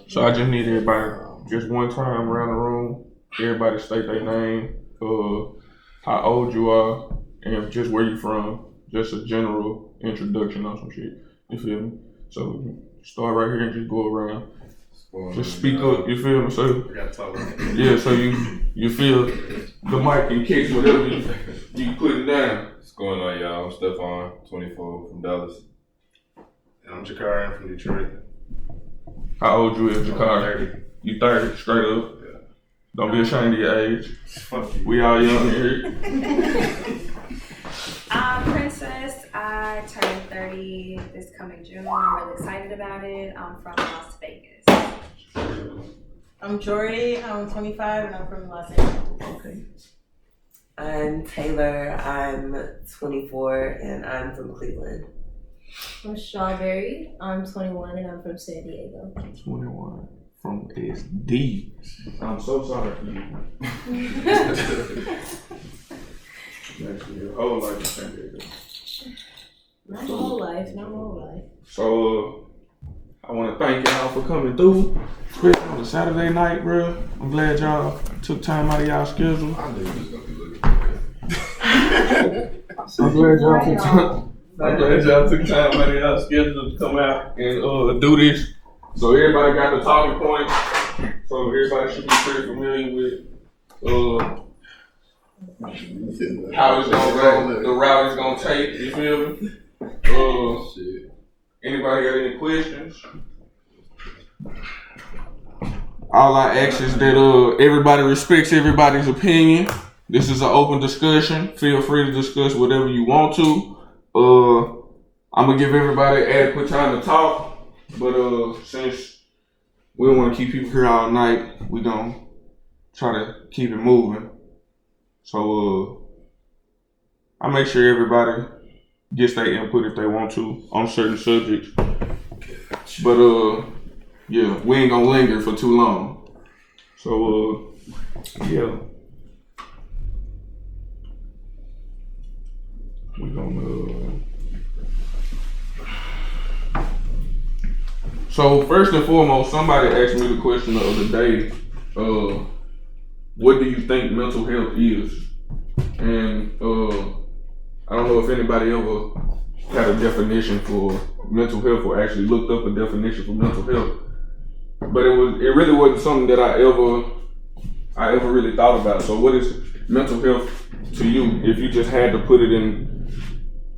So I just need everybody just one time around the room. Everybody state their name, how old you are, and just where you from. Just a general introduction on some shit. You feel me? So start right here and just go around. Just speak up. You feel me? So yeah. So you feel the mic can catch whatever you put it down. What's going on, y'all? I'm Stephon, 24 from Dallas. And I'm Jakar, I'm from Detroit. How old you is, Jakar? 30. You 30, straight up. Yeah. Don't be ashamed of your age. Fuck you. We all young here. I'm Princess. I turned 30 this coming June. I'm really excited about it. I'm from Las Vegas. I'm Jory. I'm 25 and I'm from Los Angeles. Okay. I'm Taylor. I'm 24 and I'm from Cleveland. I'm Strawberry. I'm 21 and I'm from San Diego. 21 from SD. I'm so sorry for you. Actually, your whole life in San Diego. Not my whole life. So, I want to thank y'all for coming through. Especially on a Saturday night, bro. I'm glad y'all took time out of y'all schedule. I knew he was gonna be looking I'm glad y'all took time. I'm glad y'all took time out of y'all schedule to come out and do this. So everybody got the talking points. So everybody should be pretty familiar with how it's gonna go, the route it's gonna take. You feel me? shit. Anybody got any questions? All I ask is that everybody respects everybody's opinion. This is an open discussion. Feel free to discuss whatever you want to. I'm gonna give everybody adequate time to talk, but since we don't want to keep people here all night, we gonna try to keep it moving. So I make sure everybody gets their input if they want to on certain subjects. But yeah, we ain't gonna linger for too long. So yeah. We gonna So first and foremost, somebody asked me the question the other day, what do you think mental health is? And I don't know if anybody ever had a definition for mental health or actually looked up a definition for mental health. But it really wasn't something that I ever really thought about. So what is mental health to you if you just had to put it in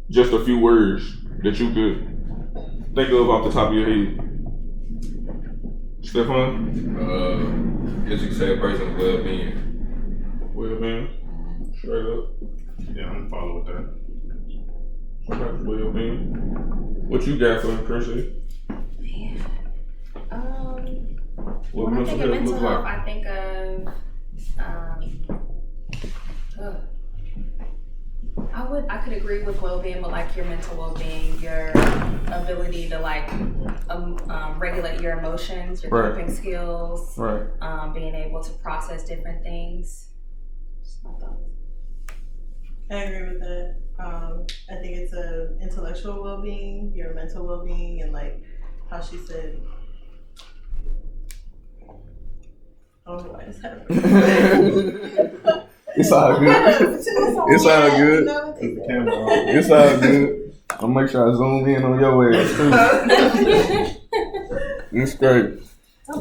just a few words that you could think of off the top of your head? Stephon? Guess you could say a person's well-being. Well-being? Straight up. Yeah, I'm gonna follow with that. Somebody's well-being. What you got for him, Chrissy? Man. What When I think of health mental look health, like? I think of I could agree with well-being, but like your mental well-being, your ability to like regulate your emotions, your Right. coping skills, Right. being able to process different things. Just my thoughts. I agree with that. I think it's a intellectual well-being, your mental well-being, and like how she said. I don't know why this happened. It's all good. It's all good. It's all good. I'll make sure I zoom in on your ass too. It's great.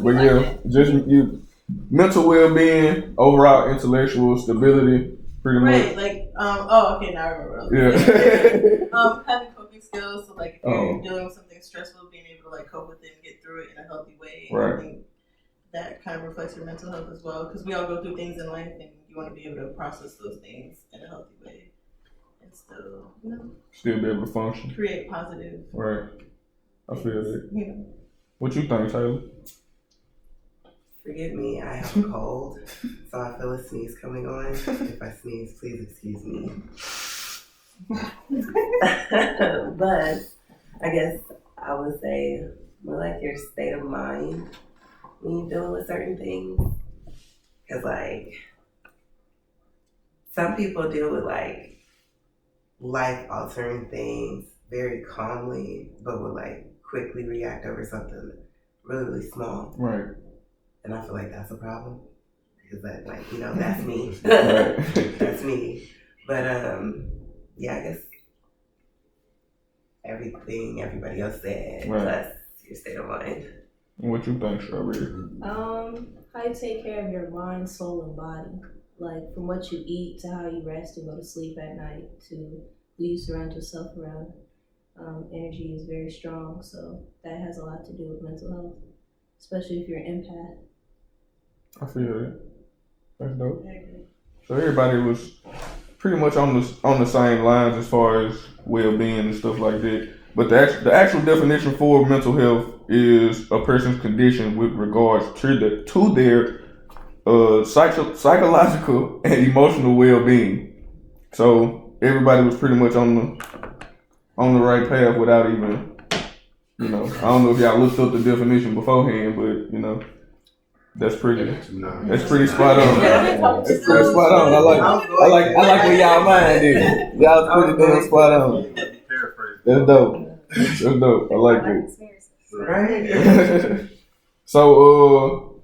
But yeah, just you mental well-being, overall intellectual stability, pretty much. Right, like, okay, now I remember what I was saying. Having coping skills, so like if you're dealing with something stressful, being able to like cope with it and get through it in a healthy way. Right. I think that kind of reflects your mental health as well, because we all go through things in life and you want to be able to process those things in a healthy way and still, Still be able to function. create positive. Right. I feel that. You know. What you think, Taylor? Forgive me, I have a cold, so I feel a sneeze coming on. If I sneeze, please excuse me. But I guess I would say more like your state of mind when you're dealing with certain things. Because like, some people deal with like life-altering things very calmly, but with like quickly react over something really, really small. Right. And I feel like that's a problem. Because that, like, you know, that's me. Right. That's me. But yeah, I guess everything everybody else said, Right. plus your state of mind. What you think, Strawberry? How you take care of your mind, soul, and body. Like from what you eat to how you rest and go to sleep at night to who you surround yourself around. Energy is very strong, so that has a lot to do with mental health, especially if you're an empath. I feel it. That's dope. So everybody was pretty much on the same lines as far as well-being and stuff like that. But the actual definition for mental health is a person's condition with regards to their psychological and emotional well-being. So everybody was pretty much on the right path without even, I don't know if y'all looked up the definition beforehand, but that's pretty spot on. That's pretty spot on. I like where y'all mind is. Y'all pretty damn spot on. That's dope. That's dope. I like it. Right? So,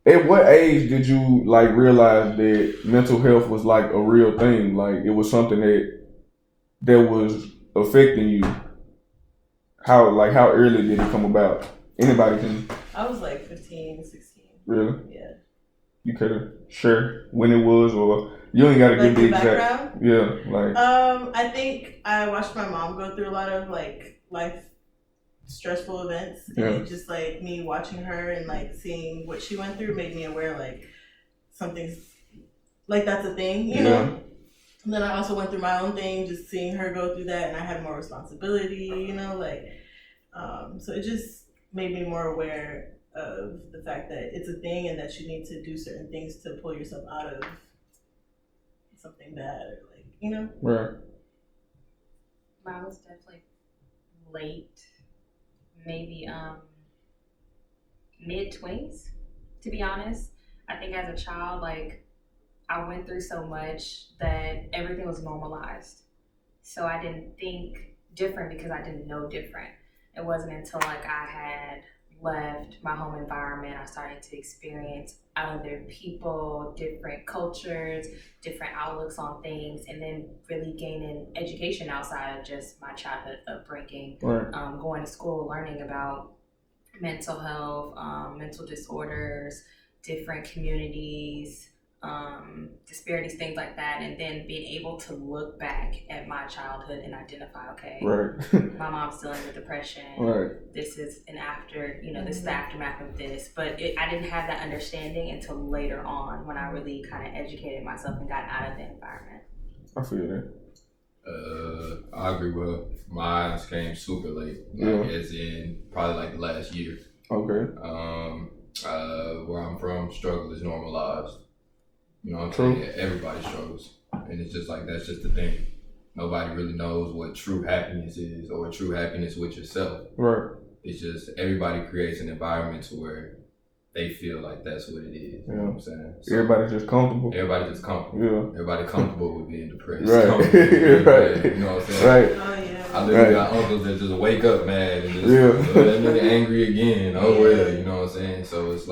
at what age did you realize that mental health was a real thing? Like it was something that was affecting you? How early did it come about? Anybody can. I was like 15, 16. Really? Yeah. You could share when it was, or you ain't gotta give the exact. Background? Yeah, I think I watched my mom go through a lot of life stressful events, and it just me watching her and seeing what she went through made me aware something's that's a thing, you know. And then I also went through my own thing, just seeing her go through that, and I had more responsibility, so it just made me more aware of the fact that it's a thing and that you need to do certain things to pull yourself out of something bad or Right. Mine was definitely late, maybe mid-20s, to be honest. I think as a child, I went through so much that everything was normalized. So I didn't think different because I didn't know different. It wasn't until I had left my home environment, I started to experience other people, different cultures, different outlooks on things, and then really gaining education outside of just my childhood upbringing. Right. Going to school, learning about mental health, mental disorders, different communities, disparities, things like that, and then being able to look back at my childhood and identify, right. my mom's dealing with depression. Right. This is an after, this is the aftermath of this. But I didn't have that understanding until later on when I really kind of educated myself and got out of the environment. I feel that. I agree with her. Mine came super late, as in probably the last year. Okay. Where I'm from, struggle is normalized. You know what I'm saying? Everybody struggles. And it's just that's just the thing. Nobody really knows what true happiness is or true happiness with yourself. Right. It's just everybody creates an environment to where they feel like that's what it is. You know what I'm saying? So everybody's just comfortable. Everybody's just comfortable. Yeah. Everybody comfortable with being depressed. Right. Right. You know what I'm saying? Right. Oh, yeah. I literally got uncles that just wake up mad and just that nigga angry again. Oh well, you know what I'm saying? So it's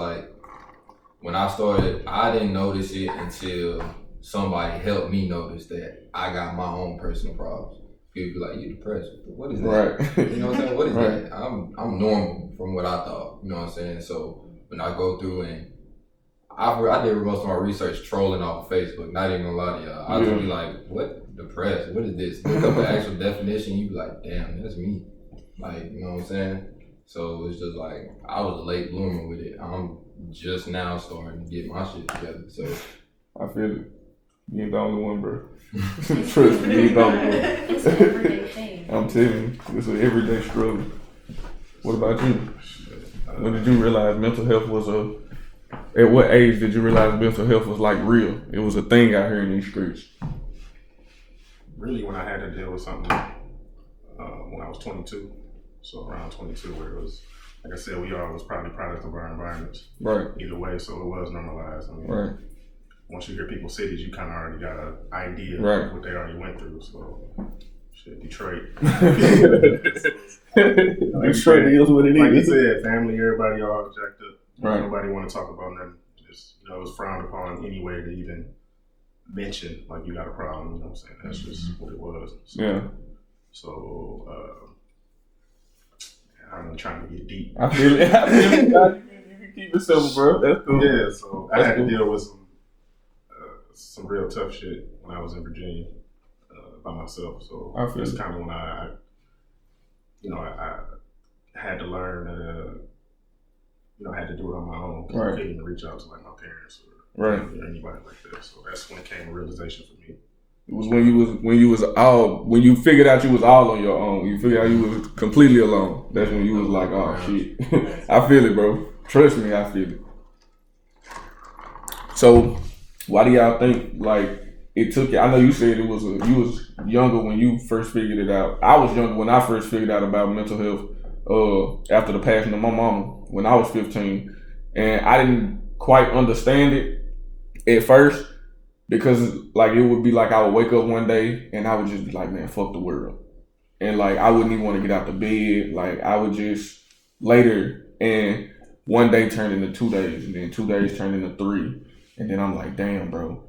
when I started, I didn't notice it until somebody helped me notice that I got my own personal problems. People be like, "You depressed? What is that?" Right. You know what I'm saying? What is right. that? I'm normal from what I thought. You know what I'm saying? So when I go through and I did most of my research trolling off of Facebook. Not even gonna lie to y'all. I just be like, "What depressed? What is this?" Look up the actual definition. You be like, "Damn, that's me." You know what I'm saying? So it's just I was a late bloomer with it. I'm just now starting to get my shit together. So I feel it. You ain't the only one, bro. Trust me, you ain't the only one. It's an everyday thing. I'm telling you, it's an everyday struggle. What about you? When did you realize mental health was at what age did you realize mental health was real? It was a thing out here in these streets. Really, when I had to deal with something when I was 22. So around 22, where it was, like I said, we all was probably product of our environments. Right. Either way, so it was normalized. I mean, right. Once you hear people's cities, you kind of already got an idea right. of what they already went through. So shit, Detroit. Detroit is what it Like you is. said, family, everybody all jacked up. Right. Nobody want to talk about nothing. Just, it was frowned upon anyway to even mention like you got a problem. You know what I'm saying? That's just what it was. So, Yeah. So I'm trying to get deep. I feel it. You can keep it simple, bro. That's cool. Yeah. So I That's had cool. to deal with some real tough shit when I was in Virginia by myself. So I feel that's it. kind of when I had to learn that. I had to do it on my own. 'Cause Right. I couldn't even reach out to like my parents or Right. anybody like that. So that's when came a realization for me. It was when you figured out you was all on your own. You figured out you was completely alone. That's when you was like, oh shit. I feel it, bro. Trust me, I feel it. So, why do y'all think like it took you? I know you said you was younger when you first figured it out. I was younger when I first figured out about mental health. After the passing of my mama when I was 15, and I didn't quite understand it at first. Because like it would be like I would wake up one day and I would just be like, man, fuck the world. And like I wouldn't even want to get out the bed. Like I would just later, and one day turned into 2 days, and then 2 days turned into 3. And then I'm like, damn, bro,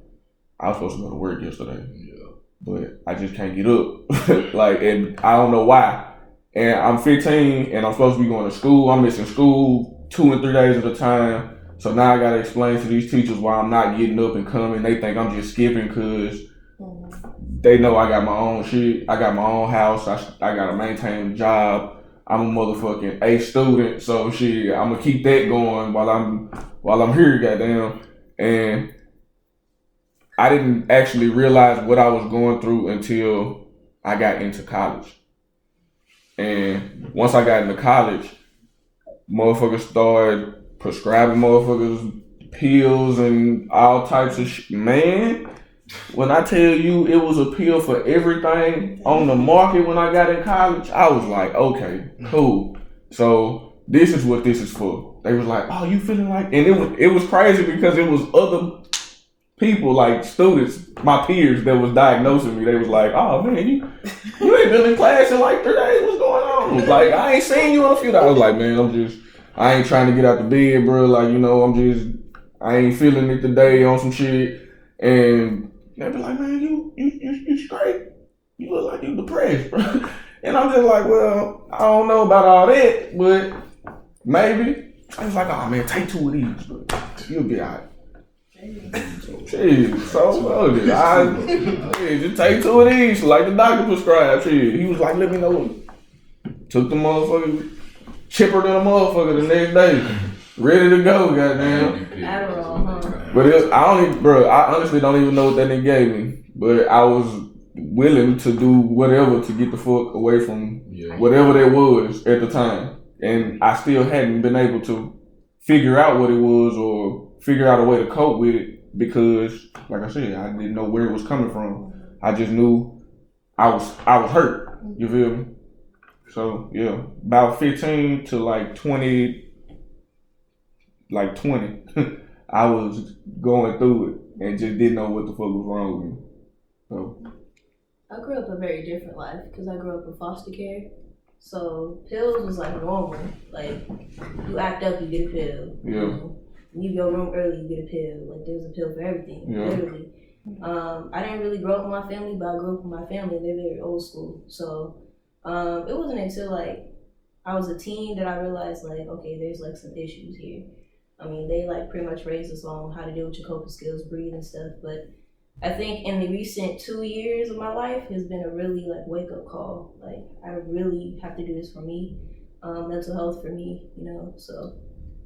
I was supposed to go to work yesterday. Yeah. But I just can't get up. Like, and I don't know why. And I'm 15 and I'm supposed to be going to school. I'm missing school 2 and 3 days at a time. So now I gotta explain to these teachers why I'm not getting up and coming. They think I'm just skipping because they know I got my own shit. I got my own house. I gotta maintain a job. I'm a motherfucking A student. So shit, I'm gonna keep that going while I'm here, goddamn. And I didn't actually realize what I was going through until I got into college. And once I got into college, motherfuckers started prescribing motherfuckers pills and all types of shit. Man, when I tell you it was a pill for everything on the market when I got in college, I was like, okay, cool. So this is what this is for. They was like, oh, you feeling like, and it was crazy because it was other people, like students, my peers that was diagnosing me. They was like, oh man, you ain't been in class in like 3 days. What's going on? Like, I ain't seen you in a few days. I was like, man, I ain't trying to get out the bed, bro. Like, I ain't feeling it today on some shit. And they be like, man, you straight. You look like you depressed, bro. And I'm just like, well, I don't know about all that, but maybe. I was like, oh man, take 2 of these, bro. You'll be all right. Shit, so just take 2 of these, like the doctor prescribed. Shit, he was like, let me know. Took the motherfucker, chipper than a motherfucker the next day, ready to go, goddamn. Adderall, huh? But I honestly don't even know what that nigga gave me. But I was willing to do whatever to get the fuck away from whatever that was at the time, and I still hadn't been able to figure out what it was or figure out a way to cope with it because, like I said, I didn't know where it was coming from. I just knew I was hurt. You feel me? So yeah, about 15 to like 20, I was going through it and just didn't know what the fuck was wrong with me. So I grew up a very different life because I grew up in foster care. So pills was like normal. Like you act up, you get a pill. yeah. You leave your room early, you get a pill. Like there's a pill for everything, literally. I didn't really grow up with my family, but I grew up with my family. They're very old school. So it wasn't until like I was a teen that I realized like, okay, there's like some issues here. I mean, they like pretty much raised us on how to deal with your coping skills, breathe and stuff. But I think in the recent 2 years of my life has been a really like wake up call. Like I really have to do this for me, mental health for me, so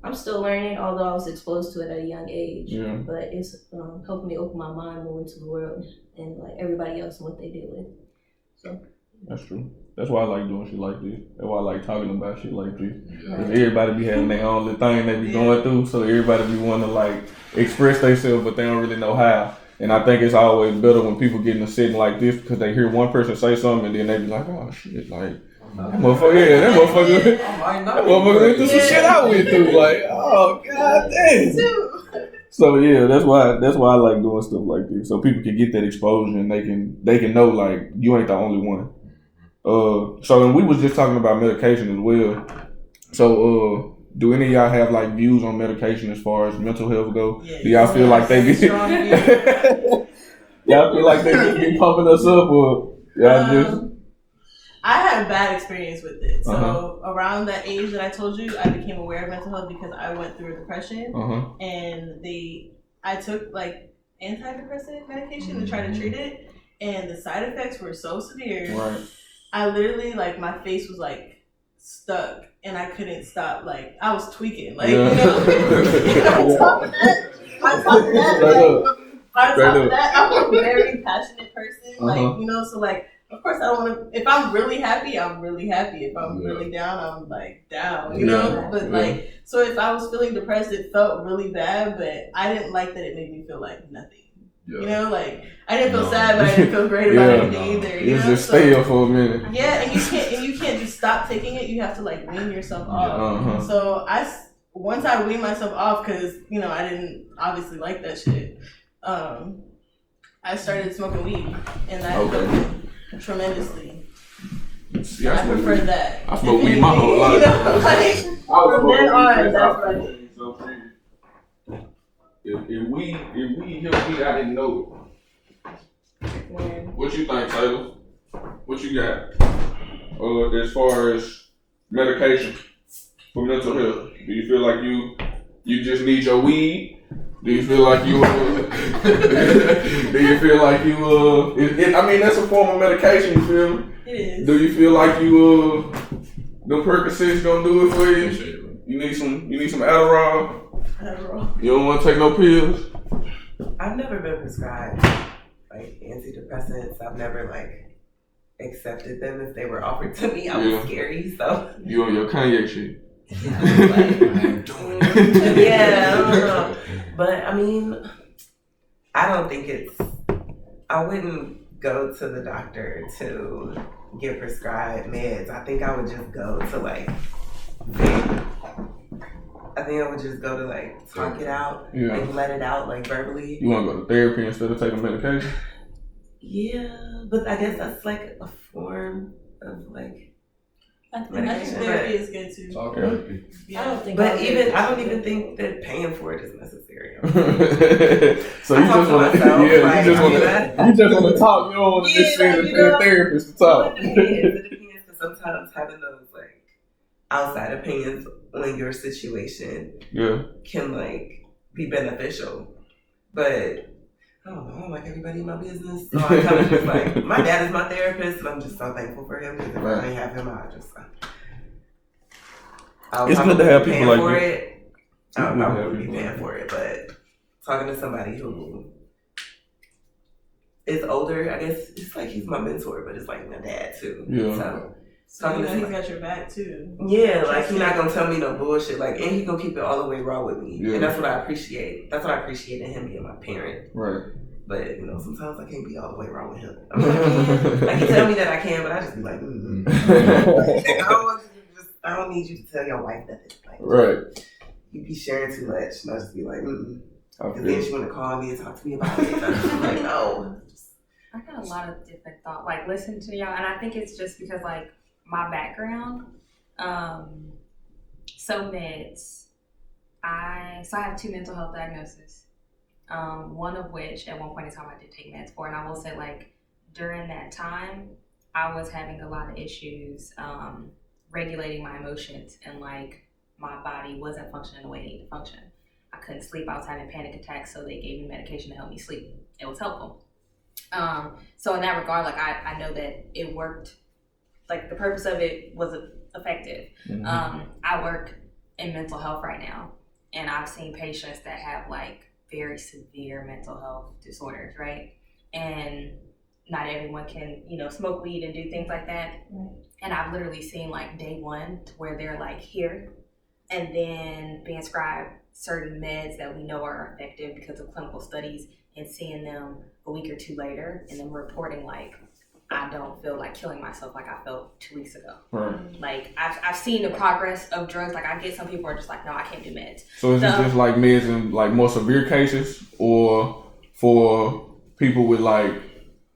I'm still learning, although I was exposed to it at a young age. Yeah. But it's helped me open my mind more into the world and like everybody else and what they deal with. So That's true. That's why I like doing shit like this. That's why I like talking about shit like this. Because everybody be having their own little thing they be going through, so everybody be wanting to like express themselves, but they don't really know how. And I think it's always better when people get in a setting like this because they hear one person say something and then they be like, oh shit, like, that motherfucker went through some shit I went through. Like, oh god damn. So yeah, that's why I like doing stuff like this. So people can get that exposure and they can know like you ain't the only one. So and we was just talking about medication as well. So do any of y'all have like views on medication as far as mental health go? Yeah, Do y'all feel like they be strong view. y'all feel like they just be pumping us up, or y'all just I had a bad experience with it. So Uh-huh. around that age that I told you, I became aware of mental health because I went through a depression, and I took like antidepressant medication to try to treat it, and the side effects were so severe. right? I literally like my face was like stuck, and I couldn't stop. Like I was tweaking, like Yeah. you know. On top of that, I'm a very passionate person. Like you know, so like of course I don't want to. If I'm really happy, I'm really happy. If I'm really down, I'm like down. You know, but like so if I was feeling depressed, it felt really bad. But I didn't like that it made me feel like nothing. Yeah. You know, like I didn't feel sad, but I didn't feel great about anything either. You You know, just so, stay up for a minute. yeah, and you can't just stop taking it. You have to like wean yourself off. Uh-huh. So once I weaned myself off, because you know I didn't obviously like that shit. I started smoking weed, and that helped me tremendously. See, I prefer that. I smoke weed my whole life. You know, like, from then on, that's what I did. If we help me, I didn't know it. What you think, Taylor? What you got? As far as medication for mental health, do you feel like you just need your weed? Do you feel like you? Do you feel like you? I mean, that's a form of medication. You feel me? It is. Do you feel like you? The Percocets gonna do it for you? You need some Adderall. You don't want to take no pills. I've never been prescribed like antidepressants. I've never like accepted them if they were offered to me. I was scary, so You on your Kanye shit. yeah, I was like, yeah, I don't know. But I mean, I don't think I wouldn't go to the doctor to get prescribed meds. I think I would just go to like I think I would just go to like talk it out and let it out like verbally. You want to go to therapy instead of taking medication? Yeah, but I guess that's like a form of like. I think therapy is good too. Talk therapy. Yeah. I don't think. I don't even think that paying for it is necessary. So you just want to, you just want to talk. You don't want to just send a therapist to talk. It depends because sometimes having those like outside opinions on your situation can like be beneficial, but I don't like everybody in my business. So I kind of just like, my dad is my therapist, and I'm just so thankful for him because if I didn't have him, it's good to have people like you. I would be paying for it, but talking to somebody who is older, I guess it's like he's my mentor, but it's like my dad too. Yeah. So you know he's got your back too. Yeah, like he's not gonna tell me no bullshit. Like, and he gonna keep it all the way raw with me, and that's what I appreciate. That's what I appreciate in him being my parent. Right. But you know, sometimes I can't be all the way raw with him. I mean, I can tell me that I can, but I just be like, I don't need you to tell your wife nothing. Like, right. You be sharing too much, and I just be like, because Okay. then she want to call me and talk to me about it. And I'm like, no. I got a lot of different thoughts, like listening to y'all, and I think it's just because like my background. So meds. I have 2 mental health diagnoses. One of which at one point in time I did take meds for, and I will say like during that time I was having a lot of issues regulating my emotions, and like my body wasn't functioning the way it needed to function. I couldn't sleep. I was having panic attacks, so they gave me medication to help me sleep. It was helpful. So in that regard, like I know that it worked. Like the purpose of it was effective. Mm-hmm. I work in mental health right now, and I've seen patients that have like very severe mental health disorders, right? And not everyone can, smoke weed and do things like that. Right. And I've literally seen like day one to where they're like here, and then being prescribed certain meds that we know are effective because of clinical studies, and seeing them a week or 2 later, and then reporting like, I don't feel like killing myself like I felt 2 weeks ago. Right. Like I've seen the progress of drugs. Like I get some people are just like, no, I can't do meds. So is it just like meds in like more severe cases, or for people with like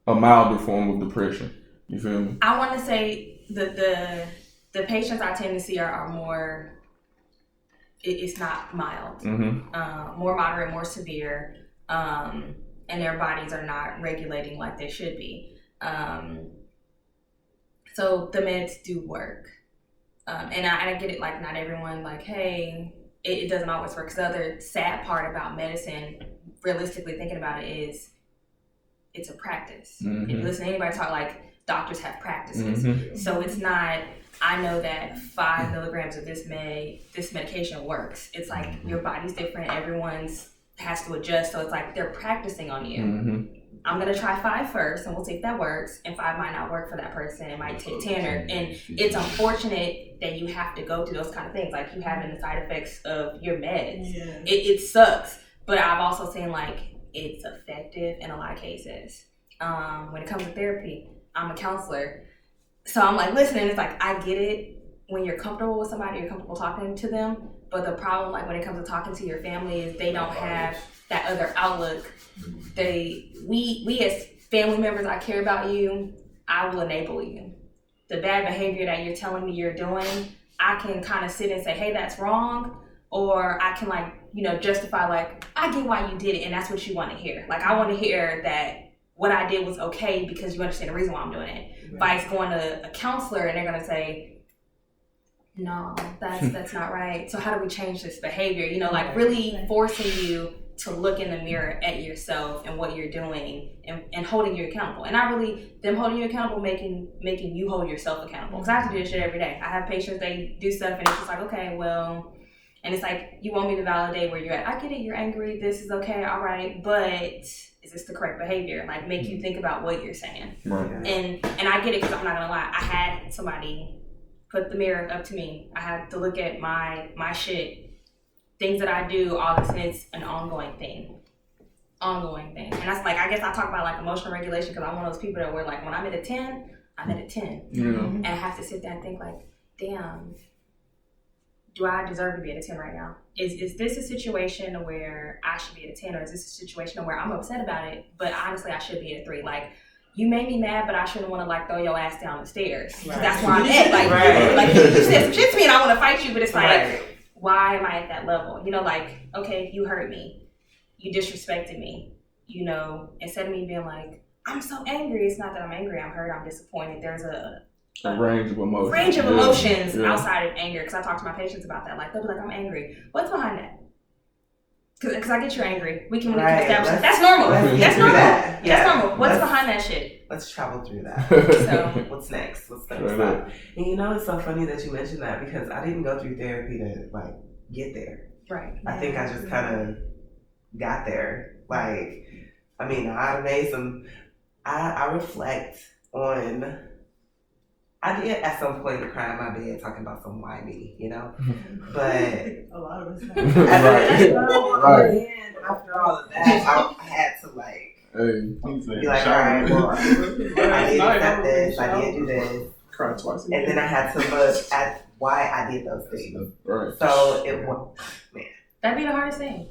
a milder form of depression? You feel me? I want to say the patients I tend to see are more. It's not mild. More moderate, more severe, and their bodies are not regulating like they should be. So the meds do work, and I get it. Like not everyone like, hey, it doesn't always work. Because the other sad part about medicine, realistically thinking about it, is it's a practice. If you listen to anybody talk, like doctors have practices, so it's not. I know that 5 milligrams of this medication works. It's like your body's different. Everyone's has to adjust. So it's like they're practicing on you. I'm going to try 5 first and we'll see if that works. And 5 might not work for that person. It might take 10 and it's unfortunate that you have to go through those kind of things. Like you having the side effects of your meds. Yeah. It sucks. But I've also seen like it's effective in a lot of cases. When it comes to therapy, I'm a counselor. So I'm like, listening, it's like, I get it when you're comfortable with somebody, you're comfortable talking to them. But the problem, like when it comes to talking to your family, is they don't have that other outlook. We as family members, I care about you. I will enable you. The bad behavior that you're telling me you're doing, I can kind of sit and say, hey, that's wrong. Or I can like, justify like, I get why you did it and that's what you want to hear. Like I want to hear that what I did was okay because you understand the reason why I'm doing it. Right. Vice going to a counselor and they're going to say, no, that's not right. So how do we change this behavior? Like really forcing you to look in the mirror at yourself and what you're doing and holding you accountable. And not really them holding you accountable, making you hold yourself accountable. Because I have to do this shit every day. I have patients, they do stuff and it's just like, okay, well, and it's like, you want me to validate where you're at. I get it, you're angry, this is okay, all right, but is this the correct behavior? Like make you think about what you're saying. Right. And I get it because I'm not gonna lie. I had somebody put the mirror up to me. I had to look at my shit, things that I do, all this, and it's an ongoing thing. And that's like, I guess I talk about like emotional regulation because I'm one of those people that were like, when I'm at a 10, I'm at a 10. Yeah. And I have to sit there and think like, damn, do I deserve to be at a 10 right now? Is this a situation where I should be at a 10, or is this a situation where I'm upset about it, but honestly I should be at a 3? Like, you made me mad, but I shouldn't want to like throw your ass down the stairs. Right. That's where I'm at. Like, like you said some shit to me and I want to fight you, but it's like, why am I at that level? Like, okay, you hurt me. You disrespected me. Instead of me being like, I'm so angry, it's not that I'm angry, I'm hurt, I'm disappointed. There's a range of emotions. Outside of anger, because I talk to my patients about that. Like they'll be like, I'm angry. What's behind that? Because I get you're angry. We can establish that. That's normal. That's normal. That's normal. What's behind that shit? Let's travel through that. So what's next? What's the next step? And it's so funny that you mentioned that because I didn't go through therapy to like get there. Right. I think I just kind of got there. Like, I mean, I made some. I reflect on. I did at some point cry in my bed talking about some why me, but a lot of us have. Right. After all of that, I had to like be like, all right, well, I did accept this, I did do this, cry twice, and then I had to look at why I did those things. Right. So it was, man, that'd be the hardest thing.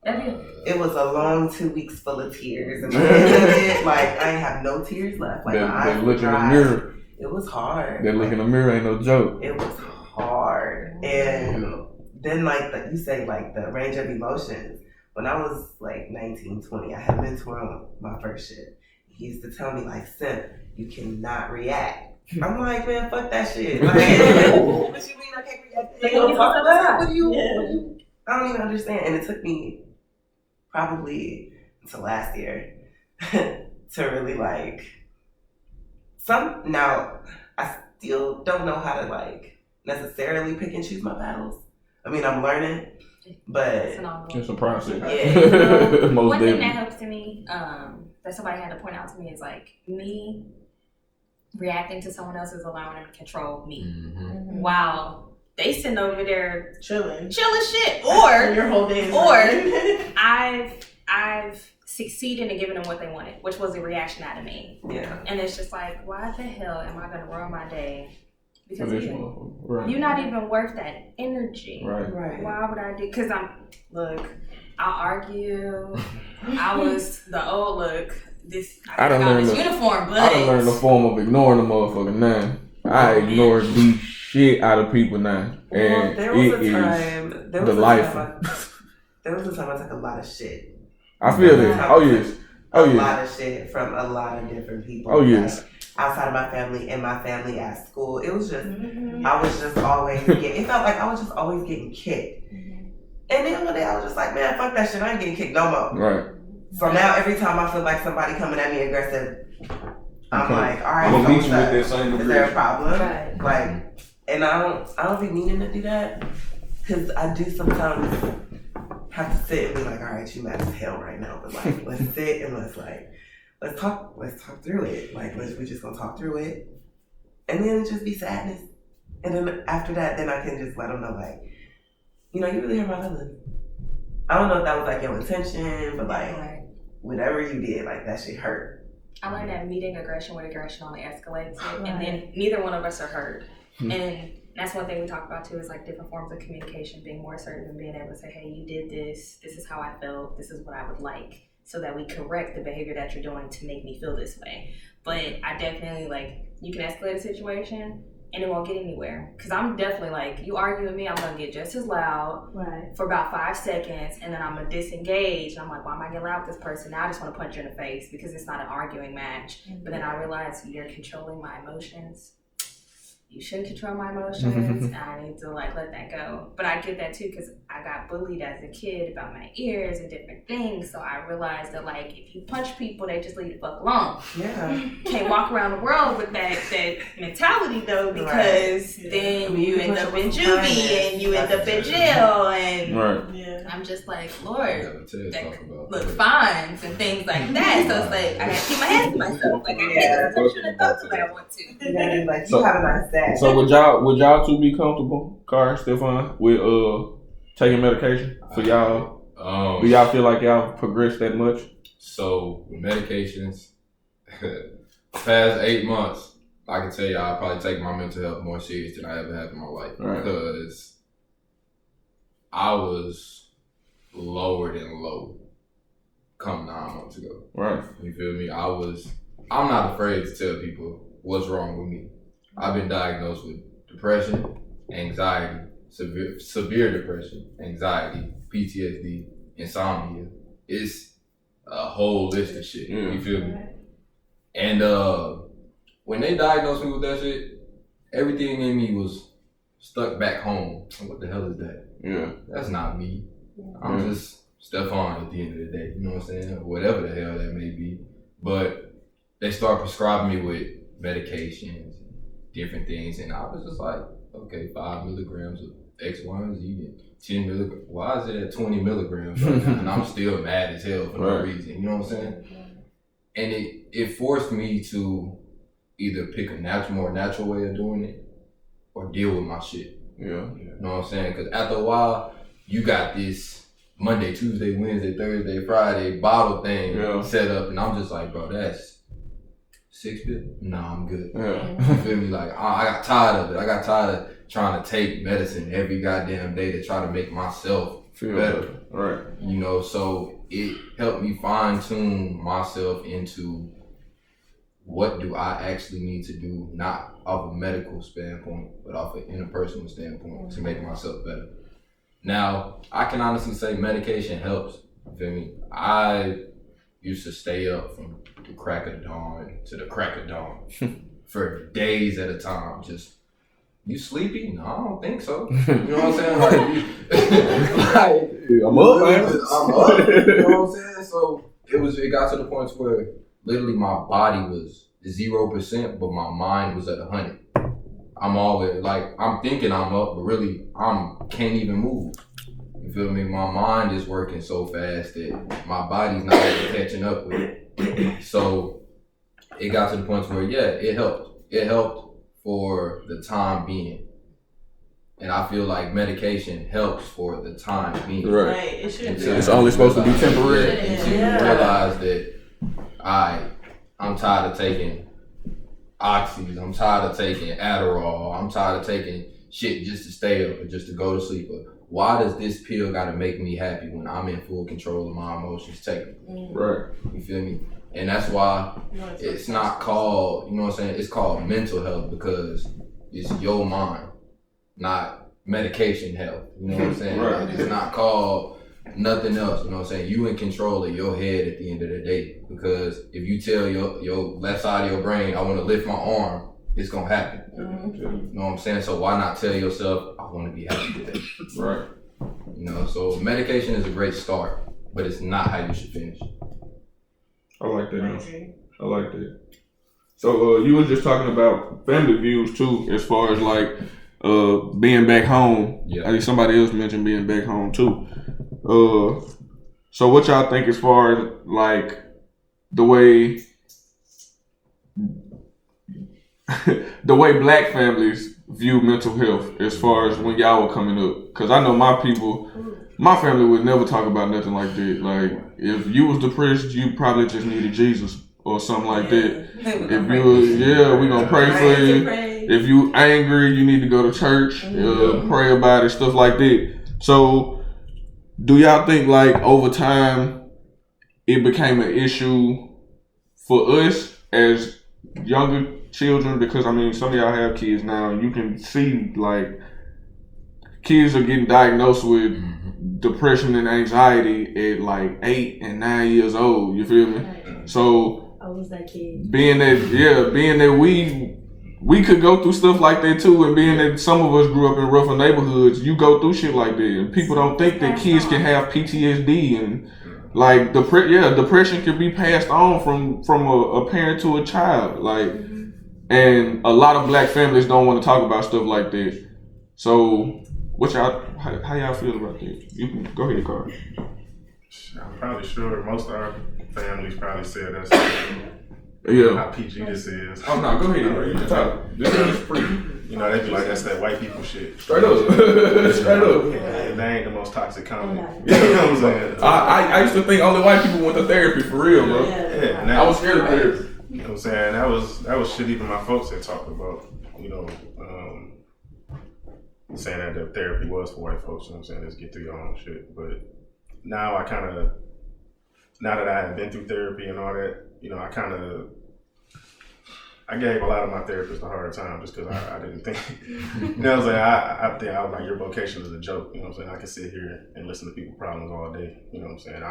It was a long 2 weeks full of tears, and like I have no tears left. Like my eyes were dry. In the mirror. It was hard. That look in the mirror ain't no joke. It was hard. And then like you say, like the range of emotions. When I was like 19, 20, I had a mentor on my first shit. He used to tell me like, Sim, you cannot react. I'm like, man, fuck that shit. Like, what you mean I can't react? What do you I don't even understand. And it took me probably until last year to really like now I still don't know how to like necessarily pick and choose my battles. I mean, I'm learning, but it's a process. Yeah. One thing that helps to me, that somebody had to point out to me is like me reacting to someone else is allowing them to control me. Mm-hmm. Wow. They sitting over there chilling shit, or your whole day. Or I've succeeded in giving them what they wanted, which was a reaction out of me. Yeah. And it's just like, why the hell am I gonna ruin my day? Because you're not even worth that energy. Right. Why would I do? Because I'll argue. I was the old look. this. I done got learned this the- uniform, but I done learned the form of ignoring the motherfucker now. I ignore the shit out of people now. Well, And there was it a is time. There was a delightful. there was a time I took a lot of shit. I feel that. Oh yes. Oh A yes. lot of shit from a lot of different people. Oh yes. Like, outside of my family and my family at school. It was just, I was just always it felt like I was just always getting kicked. And then one day I was just like, man, fuck that shit. I ain't getting kicked no more. Right. So now every time I feel like somebody coming at me aggressive, I'm Okay. like, all right, I'm gonna so meet what's you with up? that same Is there a aggression. problem? Right. Like, and I don't be needing to do that because I do sometimes have to sit and be like, all right, you mad as hell right now, but like, let's sit and let's talk through it. Like, we just gonna talk through it, and then it just be sadness, and then after that, then I can just let them know, like, you know, you really hurt my feelings. I don't know if that was like your intention, but like, Right. whatever you did, like that shit hurt. I learned that meeting aggression with aggression only escalates it, and Right. then neither one of us are heard. And that's one thing we talk about too, is like different forms of communication, being more assertive and being able to say, hey, you did this is how I felt, this is what I would like, so that we correct the behavior that you're doing to make me feel this way. But I definitely, like, you can escalate a situation and it won't get anywhere. Because I'm definitely like, you argue with me, I'm going to get just as loud Right. for about 5 seconds, and then I'm going to disengage. And I'm like, why am I getting loud with this person? Now I just want to punch you in the face because it's not an arguing match. But then I realized you're controlling my emotions. You shouldn't control my emotions. And I need to like let that go. But I get that too because I got bullied as a kid about my ears and different things. So I realized that like if you punch people, they just leave the fuck alone. Yeah. Can't walk around the world with that mentality though, because then you end up in juvie and you end up in jail, and Right. Yeah. I'm just like, I Lord, gotta tell you, that talk about look, that. fines and things like that. So it's like I gotta keep my hands to myself. Like I can't touch the thoughts the way I want to. You gotta be like, So- you have a nice day. So would y'all two be comfortable, Car, Stefan, with taking medication for y'all? Do y'all feel like y'all progressed that much? So with medications, past 8 months, I can tell you I probably take my mental health more serious than I ever have in my life. Right. Because I was lower than low come 9 months ago. Right. You feel me? I'm not afraid to tell people what's wrong with me. I've been diagnosed with depression, anxiety, severe depression, anxiety, PTSD, insomnia. It's a whole list of shit. Yeah. You feel me? And when they diagnosed me with that shit, everything in me was stuck back home. What the hell is that? Yeah. That's not me. I'm just Stefan at the end of the day. You know what I'm saying? Or whatever the hell that may be. But they start prescribing me with medications, different things, and I was just like, okay, 5 milligrams of X, Y, and Z, and 10 milligrams. Why is it at 20 milligrams right now? And I'm still mad as hell for no Right. reason. You know what I'm saying? And it forced me to either pick a more natural way of doing it or deal with my shit. Yeah. You know what I'm saying? Because after a while, you got this Monday, Tuesday, Wednesday, Thursday, Friday bottle thing Yeah. set up, and I'm just like, bro, that's 6 pills? Nah, I'm good. Yeah. You feel me? Like, I got tired of it. I got tired of trying to take medicine every goddamn day to try to make myself Feel better. better. Right. You know, so it helped me fine tune myself into what do I actually need to do, not off a medical standpoint, but off an interpersonal standpoint to make myself better. Now, I can honestly say medication helps. You feel me? I used to stay up from the crack of dawn to the crack of dawn for days at a time. Just, you sleepy? No, I don't think so. You know what I'm saying? Like, I'm up, man. I'm up. You know what I'm saying? So it got to the point where literally my body was 0%, but my mind was at 100. I'm always like, I'm thinking I'm up, but really can't even move. You feel me? My mind is working so fast that my body's not even catching up with it. So it got to the point where, yeah, it helped. It helped for the time being. And I feel like medication helps for the time being. Right. Right. It should be. It's only supposed to be temporary. Until you Yeah. realize that, I'm tired of taking oxys, I'm tired of taking Adderall, I'm tired of taking shit just to stay up or just to go to sleep. But why does this pill gotta make me happy when I'm in full control of my emotions? Take it. Right. You feel me? And that's why it's not called, you know what I'm saying, it's called mental health because it's your mind, not medication health. You know what I'm saying? Right. Like, it's not called nothing else. You know what I'm saying? You in control of your head at the end of the day. Because if you tell your left side of your brain, I want to lift my arm, it's gonna happen. You know what I'm saying? So why not tell yourself, I want to be happy today? Right. You know, so medication is a great start, but it's not how you should finish. I like that. I like that. So you were just talking about family views too, as far as like being back home. Yeah. I think somebody else mentioned being back home too. So what y'all think as far as like the way the way black families view mental health as far as when y'all were coming up? Because I know my family would never talk about nothing like that. Like if you was depressed, you probably just needed Jesus or something like that. If you was, we gonna pray for you. If you angry, you need to go to church, pray about it, stuff like that. So do y'all think like over time it became an issue for us as younger children? Because I mean, some of y'all have kids now, and you can see like kids are getting diagnosed with depression and anxiety at like 8 and 9 years old. You feel me? So I was that kid. being that we could go through stuff like that too, and being that some of us grew up in rougher neighborhoods, you go through shit like that, and people don't think that kids can have PTSD and like depression can be passed on from a parent to a child, like, and a lot of black families don't want to talk about stuff like that. So, how y'all feel about that? You can go ahead, Carl. I'm probably sure most of our families probably said that's how PG this is. Oh no, go ahead, bro. You can talk. This is free. You know, they be like, that's that white people shit. Straight up. Straight up. Yeah, they ain't the most toxic comedy. Yeah. You know what I'm saying? I used to think only white people went to therapy for real, bro. Yeah, I was scared of therapy. You know what I'm saying? That was shit even my folks had talked about, you know, saying that the therapy was for white folks, you know what I'm saying? Let's get through your own shit. But now now that I have been through therapy and all that, you know, I gave a lot of my therapists a hard time just because I didn't think, you know what I'm saying? I think I was like, your vocation is a joke, you know what I'm saying? I can sit here and listen to people's problems all day, you know what I'm saying?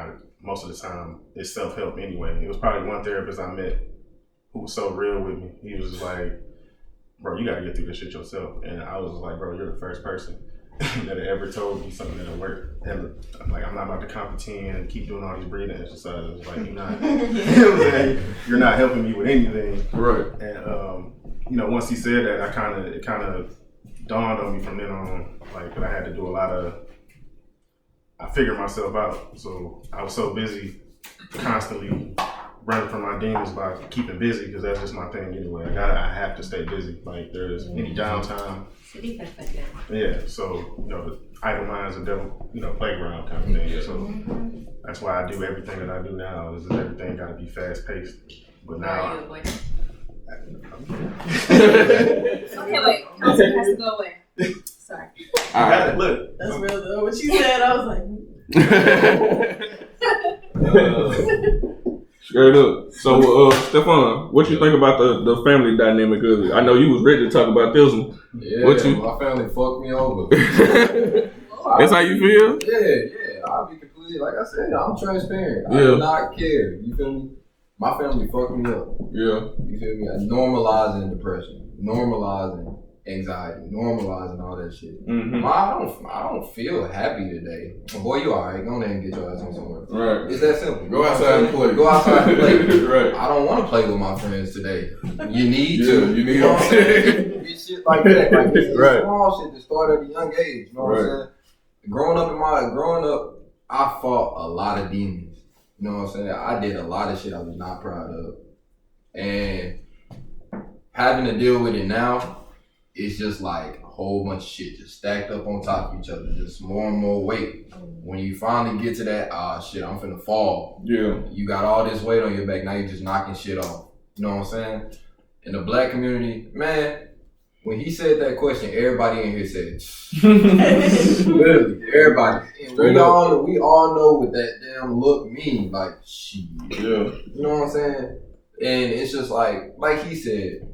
Most of the time, it's self-help anyway. It was probably one therapist I met who was so real with me. He was just like, bro, you gotta get through this shit yourself. And I was like, bro, you're the first person that ever told me something that'll work ever. I'm like, I'm not about to comp 10 and keep doing all these breathing exercises. Like, you're not, you know what I'm saying? You're not helping me with anything. Right. And you know, once he said that, it kind of dawned on me from then on, like, that I had to do I figured myself out. So I was so busy constantly running from my demons by keeping busy, because that's just my thing anyway. I have to stay busy. Like, there's any downtime. Yeah, so, you know, the idle mind's a devil, you know, playground kind of thing. So that's why I do everything that I do now. Is everything got to be fast paced. But now. Okay, wait. Council has to go away. Sorry. Look. That's real though. What you said, I was like. Straight up. So, Stefan, what you think about the family dynamic of it? I know you was ready to talk about this one. Yeah, my family fucked me over. That's how you feel? Yeah. I'll be completely, like I said, I'm transparent. I Yeah. do not care. You feel me? My family fucked me up. Yeah. You feel me? Normalizing depression, normalizing anxiety, normalizing all that shit. Mm-hmm. I don't feel happy today. Boy, you alright. Go there and get your ass on somewhere. Right. It's that simple. Go outside and play. Go outside and play. Right. I don't want to play with my friends today. You need Yeah, to. you need know what I'm saying? It's shit like that. Like, it's Right. small shit that start at a young age. You know what I'm saying? Growing up, I fought a lot of demons. You know what I'm saying? I did a lot of shit I was not proud of. And having to deal with it now, it's just like a whole bunch of shit just stacked up on top of each other, just more and more weight. When you finally get to that, shit, I'm finna fall. Yeah. You got all this weight on your back, now you're just knocking shit off. You know what I'm saying? In the black community, man, when he said that question, everybody in here said, literally, everybody. And we all know what that damn look mean. Like, shit. Yeah. You know what I'm saying? And it's just like he said,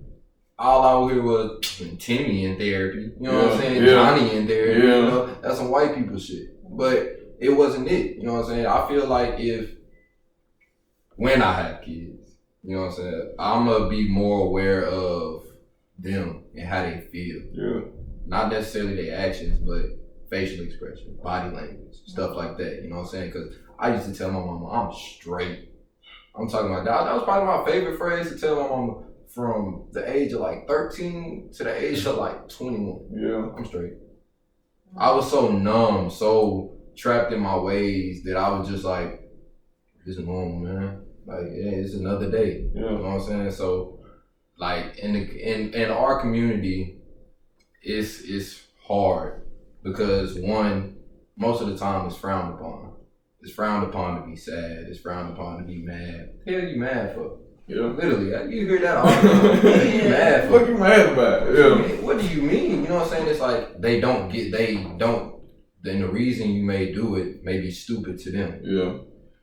all out here was Timmy in therapy. You know what I'm saying? Yeah. Johnny in therapy. Yeah. You know? That's some white people shit. But it wasn't it. You know what I'm saying? I feel like when I have kids, you know what I'm saying, I'm going to be more aware of them and how they feel. Yeah. Not necessarily their actions, but facial expression, body language, stuff like that. You know what I'm saying? Because I used to tell my mama, I'm straight. I'm talking about that. That was probably my favorite phrase to tell my mama from the age of like 13 to the age of like 21. Yeah. I'm straight. I was so numb, so trapped in my ways that I was just like, it's normal, man. Like, yeah, it's another day. Yeah. You know what I'm saying? So, like, in our community, it's hard because one, most of the time it's frowned upon. It's frowned upon to be sad. It's frowned upon to be mad. What the hell you mad for? Yeah. Literally, you hear that all the time. What are you mad for? What you mad about? Yeah. What do you mean? You know what I'm saying? It's like they don't. Then the reason you may do it may be stupid to them. Yeah.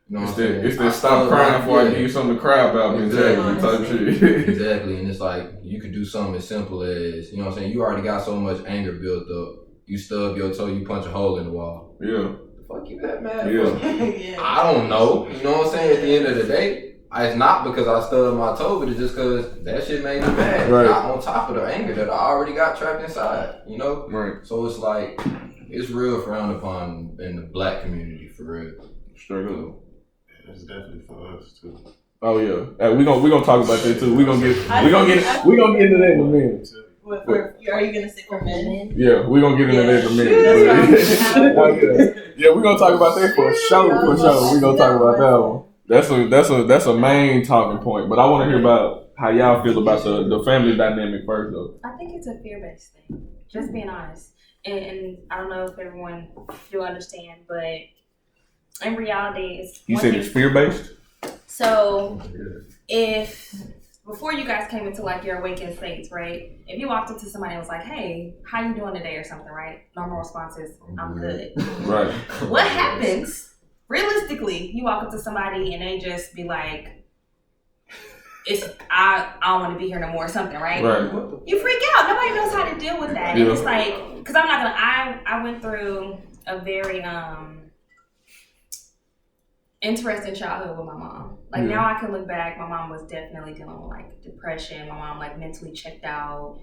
You know what I'm It's saying? that stop crying before I give you something to cry about mentality type shit. Exactly, and it's like you could do something as simple as, you know what I'm saying, you already got so much anger built up. You stub your toe, you punch a hole in the wall. Yeah. The fuck you that mad Yeah. for? Yeah. I don't know. You know what I'm saying? At the end of the day, it's not because I stubbed my toe, but it's just because that shit made me mad. Right. Not on top of the anger that I already got trapped inside, you know? Right. So it's like, it's real frowned upon in the black community, for real. Straight up. It's definitely for us too. Oh yeah. We gonna talk about that too. We gonna get into that in a minute. Are you gonna say for men? Yeah, we gonna get into that in a minute. Yeah, we gonna talk about that for sure. We gonna talk about that one. That's a main talking point. But I want to hear about how y'all feel about the family dynamic first, though. I think it's a fear-based thing. Just being honest, and I don't know if everyone do understand, but in reality, it's You one said thing- it's fear based. So if before you guys came into like your awakened states, right? If you walked up to somebody and was like, "Hey, how you doing today?" or something, right? Normal response is, "I'm good." Right. What happens? Realistically, you walk up to somebody and they just be like, I don't want to be here no more," or something, right? Right. You freak out. Nobody knows how to deal with that. Yeah. And it's like, because I'm not gonna. I went through a very interesting childhood with my mom. Like now I can look back, my mom was definitely dealing with like depression. My mom like mentally checked out.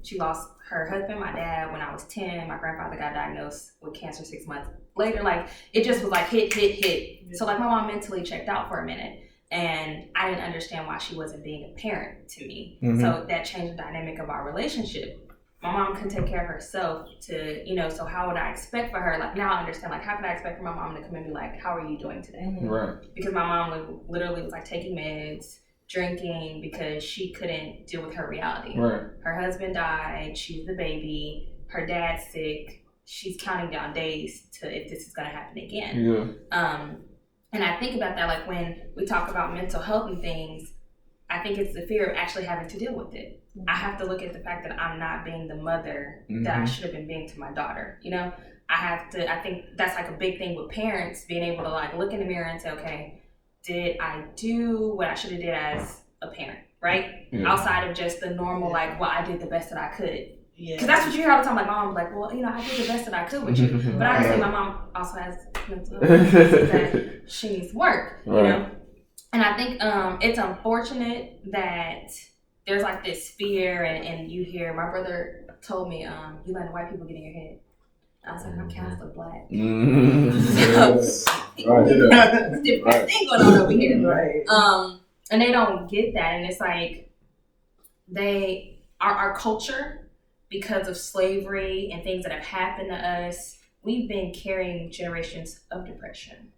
She lost her husband, my dad, when I was 10. My grandfather got diagnosed with cancer 6 months later. Like it just was like hit. So like my mom mentally checked out for a minute. And I didn't understand why she wasn't being a parent to me. Mhm. So that changed the dynamic of our relationship. My mom can take care of herself so how would I expect for her? Like now I understand, like how could I expect for my mom to come and be like, "How are you doing today?" Right. Because my mom literally was like taking meds, drinking because she couldn't deal with her reality. Right. Her husband died, she's the baby, her dad's sick, she's counting down days to if this is gonna happen again. Yeah. And I think about that, like when we talk about mental health and things, I think it's the fear of actually having to deal with it. I have to look at the fact that I'm not being the mother that I should have been being to my daughter. You know, I think that's like a big thing with parents, being able to like look in the mirror and say, okay, did I do what I should have did as a parent, right? Yeah. Outside of just the normal, like, well, I did the best that I could. Yeah. Because that's what you hear all the time. Like, my mom's like, well, I did the best that I could with you. But honestly, my mom also has mental illness that she needs work, you know? And I think it's unfortunate that there's like this fear and you hear, my brother told me, you letting white people get in your head. I was like, I'm Catholic black. It's different thing going on over here. Right. And they don't get that. And it's like, our culture, because of slavery and things that have happened to us, we've been carrying generations of depression.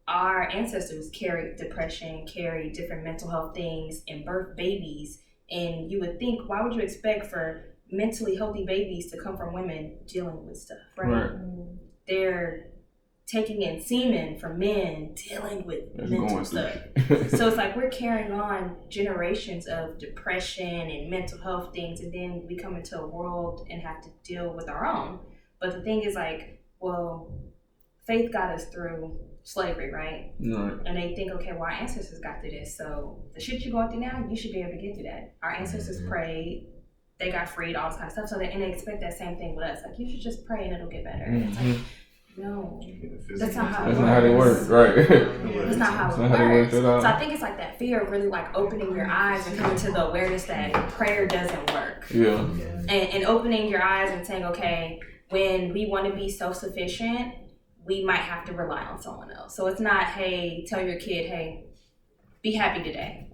Our ancestors carried depression, carried different mental health things, and birth babies. And you would think, why would you expect for mentally healthy babies to come from women dealing with stuff, right? They're taking in semen from men, dealing with That's mental going through stuff. shit. So it's like we're carrying on generations of depression and mental health things, and then we come into a world and have to deal with our own. But the thing is, like, well, faith got us through slavery, right? Right. And they think, okay, well, our ancestors got through this, so the shit you're going through now, you should be able to get through that. Our ancestors prayed, they got freed, all this kind of stuff. So and they expect that same thing with us. Like, you should just pray and it'll get better. It's like, no, that's not how it That's works. not how they work, right? That's not how That's it not how they work works. at all. So I think it's like that fear of really like opening your eyes and coming to the awareness that prayer doesn't work. Yeah. And opening your eyes and saying, okay, when we want to be self-sufficient, we might have to rely on someone else. So it's not, hey, tell your kid, hey, be happy today.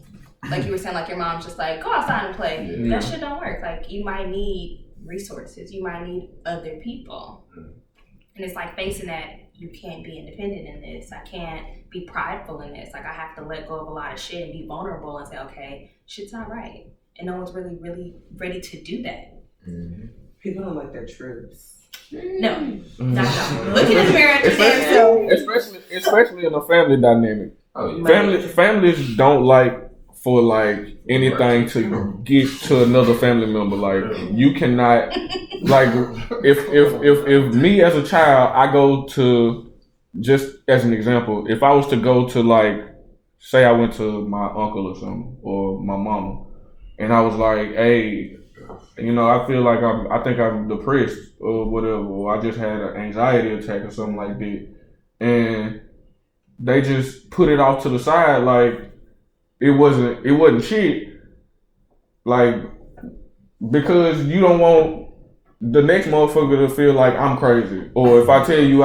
Like you were saying, like your mom's just like, go outside and play. Yeah. That shit don't work. Like you might need resources. You might need other people. And it's like facing that you can't be independent in this. I can't be prideful in this. Like I have to let go of a lot of shit and be vulnerable and say, okay, shit's not right. And no one's really, really ready to do that. People don't like their truths. No, not at all. Looking in the mirror at your damn self. Especially in a family dynamic. Oh, yeah. Families don't like for like anything to get to another family member. Like you cannot, like if me as a child, I go to, just as an example, if I was to go to like, say I went to my uncle or something or my mama, and I was like, hey, you know, I feel like I think I'm depressed or whatever, or I just had an anxiety attack or something like that, and they just put it off to the side like it wasn't shit, like because you don't want the next motherfucker to feel like I'm crazy, or if I tell you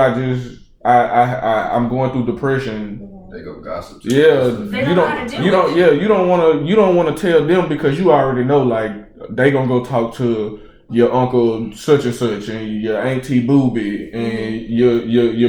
I'm going through depression. They go gossip. Yeah, They don't know how to deal you don't. with Yeah, you don't want to tell them because you already know like they gonna go talk to your uncle such and such and your auntie Booby and your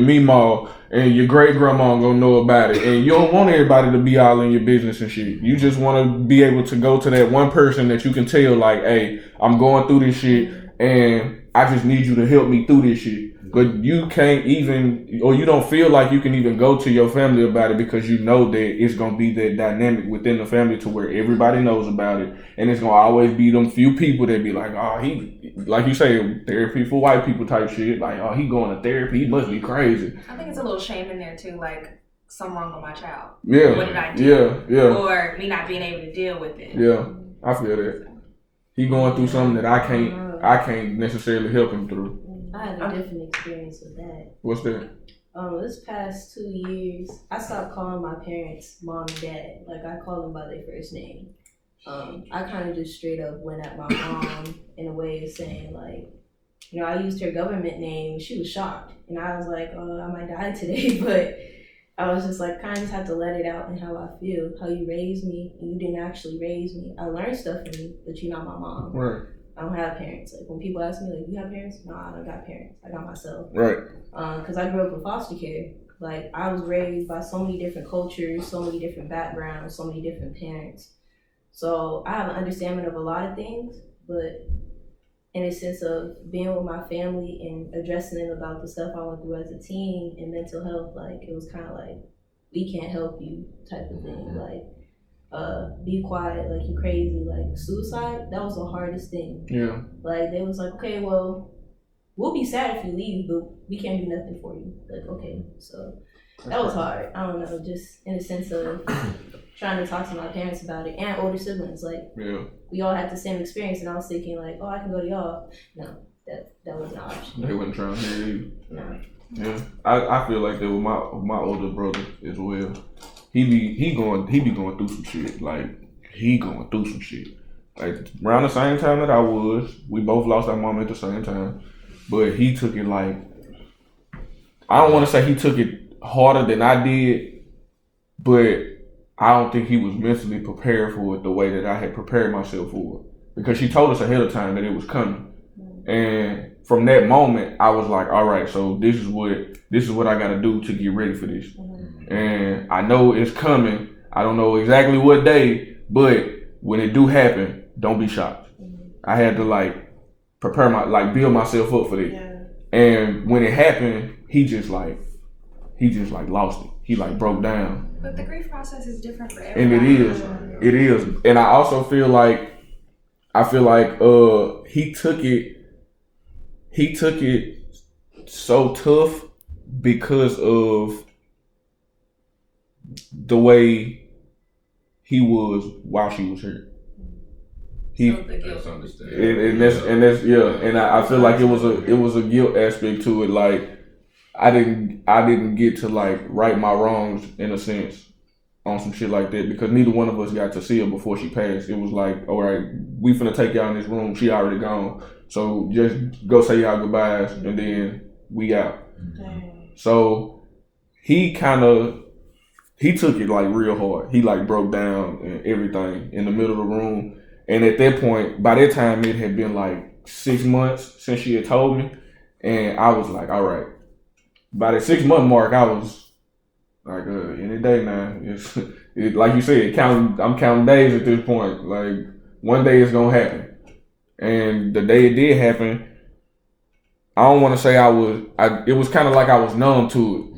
Meemaw and your great grandma gonna know about it, and you don't want everybody to be all in your business and shit. You just want to be able to go to that one person that you can tell like, hey, I'm going through this shit and I just need you to help me through this shit. But you can't even, or you don't feel like you can even go to your family about it because you know that it's going to be that dynamic within the family to where everybody knows about it. And it's going to always be them few people that be like, oh, he, like you say, therapy for white people type shit. Like, oh, he going to therapy. He must be crazy. I think it's a little shame in there too, like something wrong with my child. Yeah. What did I do? Yeah. Or me not being able to deal with it. Yeah. I feel that. He going through something that I can't necessarily help him through. I had a different experience with that. What's that? This past 2 years, I stopped calling my parents mom and dad. Like I call them by their first name. I kind of just straight up went at my mom in a way of saying like, you know, I used her government name. She was shocked, and I was like, oh, I might die today, but I was just like, kind of just have to let it out and how I feel. How you raised me, and you didn't actually raise me. I learned stuff from you, but you're not my mom. Right. I don't have parents. Like when people ask me, like, you have parents? No, I don't got parents. I got myself. Right. Because I grew up in foster care. Like I was raised by so many different cultures, so many different backgrounds, so many different parents. So I have an understanding of a lot of things, but in a sense of being with my family and addressing them about the stuff I went through as a teen and mental health, like it was kind of like, we can't help you type of thing. Like, be quiet, like you crazy. Like suicide, that was the hardest thing. Yeah. Like they was like, okay, well, we'll be sad if you leave, but we can't do nothing for you. Like, okay, so that was hard. I don't know, just in a sense of trying to talk to my parents about it and older siblings. Like, Yeah. we all had the same experience, and I was thinking like, oh, I can go to y'all. No, that wasn't an option. They wasn't trying to hear you. No. Yeah. I feel like that with my older brother as well. He be going through some shit. Like he going through some shit. Like around the same time that I was, we both lost our mom at the same time. But he took it like, I don't want to say he took it harder than I did, but I don't think he was mentally prepared for it the way that I had prepared myself for it. Because she told us ahead of time that it was coming. And from that moment, I was like, all right, so this is what I got to do to get ready for this. And I know it's coming. I don't know exactly what day, but when it do happen, don't be shocked. I had to like prepare build myself up for this. Yeah. And when it happened, he just like he just like lost it. He like broke down. But the grief process is different for And everybody. it is. And I also feel like he took it so tough because of the way he was while she was here. That's understandable. And I feel like it was a guilt aspect to it. Like I didn't get to like right my wrongs in a sense on some shit like that because neither one of us got to see her before she passed. It was like, all right, we finna take y'all in this room. She already gone, so just go say y'all goodbyes and then we out. Dang. So he took it like real hard. He like broke down and everything in the middle of the room. And at that point, by that time, it had been like 6 months since she had told me. And I was like, all right. By the 6 month mark, I was like, any day now. It's like you said, I'm counting days at this point. Like, one day it's going to happen. And the day it did happen, I don't want to say it was kind of like I was numb to it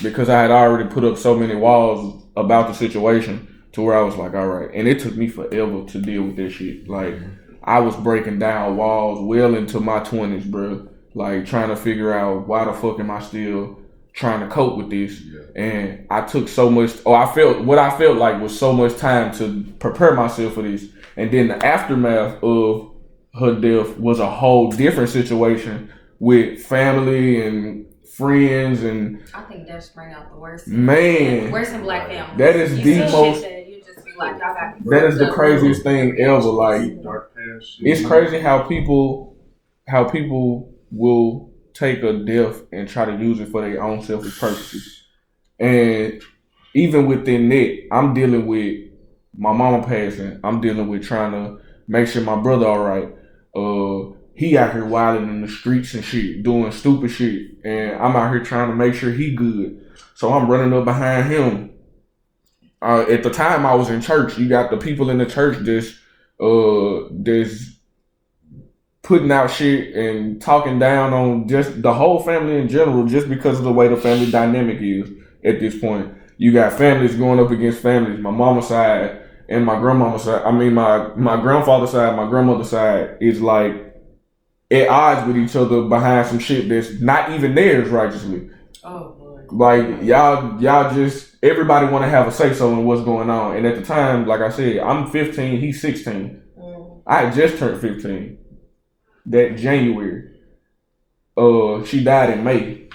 because I had already put up so many walls about the situation. To where I was like, all right. And it took me forever to deal with this shit. Like, I was breaking down walls well into my 20s, bro. Like, trying to figure out why the fuck am I still trying to cope with this. Yeah. And I took so much, I felt like was so much time to prepare myself for this. And then the aftermath of her death was a whole different situation with family and friends. And I think deaths bring out the worst. Man. Worse in black families. That is you the most... Like, y'all got that is the craziest thing ever. Like, it's crazy how people will take a death and try to use it for their own selfish purposes. And even within that, I'm dealing with my mama passing. I'm dealing with trying to make sure my brother all right. He out here wilding in the streets and shit, doing stupid shit, and I'm out here trying to make sure he good. So I'm running up behind him. At the time I was in church, you got the people in the church just putting out shit and talking down on just the whole family in general just because of the way the family dynamic is at this point. You got families going up against families. My mama's side and my grandmama's side, my grandfather's side, my grandmother's side is like at odds with each other behind some shit that's not even theirs righteously. Oh, Lord. Like, y'all just... Everybody want to have a say-so in what's going on. And at the time, like I said, I'm 15, he's 16. I had just turned 15 that January. She died in May.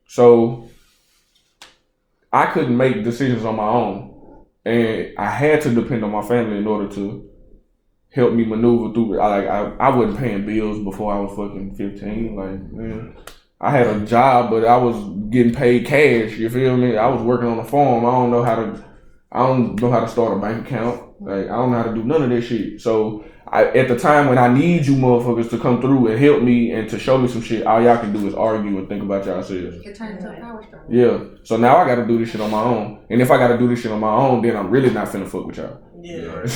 So I couldn't make decisions on my own. And I had to depend on my family in order to help me maneuver through it. I wasn't paying bills before I was fucking 15. Like, man... I had a job, but I was getting paid cash. You feel me? I was working on a farm. I don't know how to start a bank account. Like, I don't know how to do none of that shit. So at the time when I need you motherfuckers to come through and help me and to show me some shit, all y'all can do is argue and think about yourselves. It turns into a power struggle. Yeah. So now I got to do this shit on my own. And if I got to do this shit on my own, then I'm really not finna fuck with y'all. Yeah.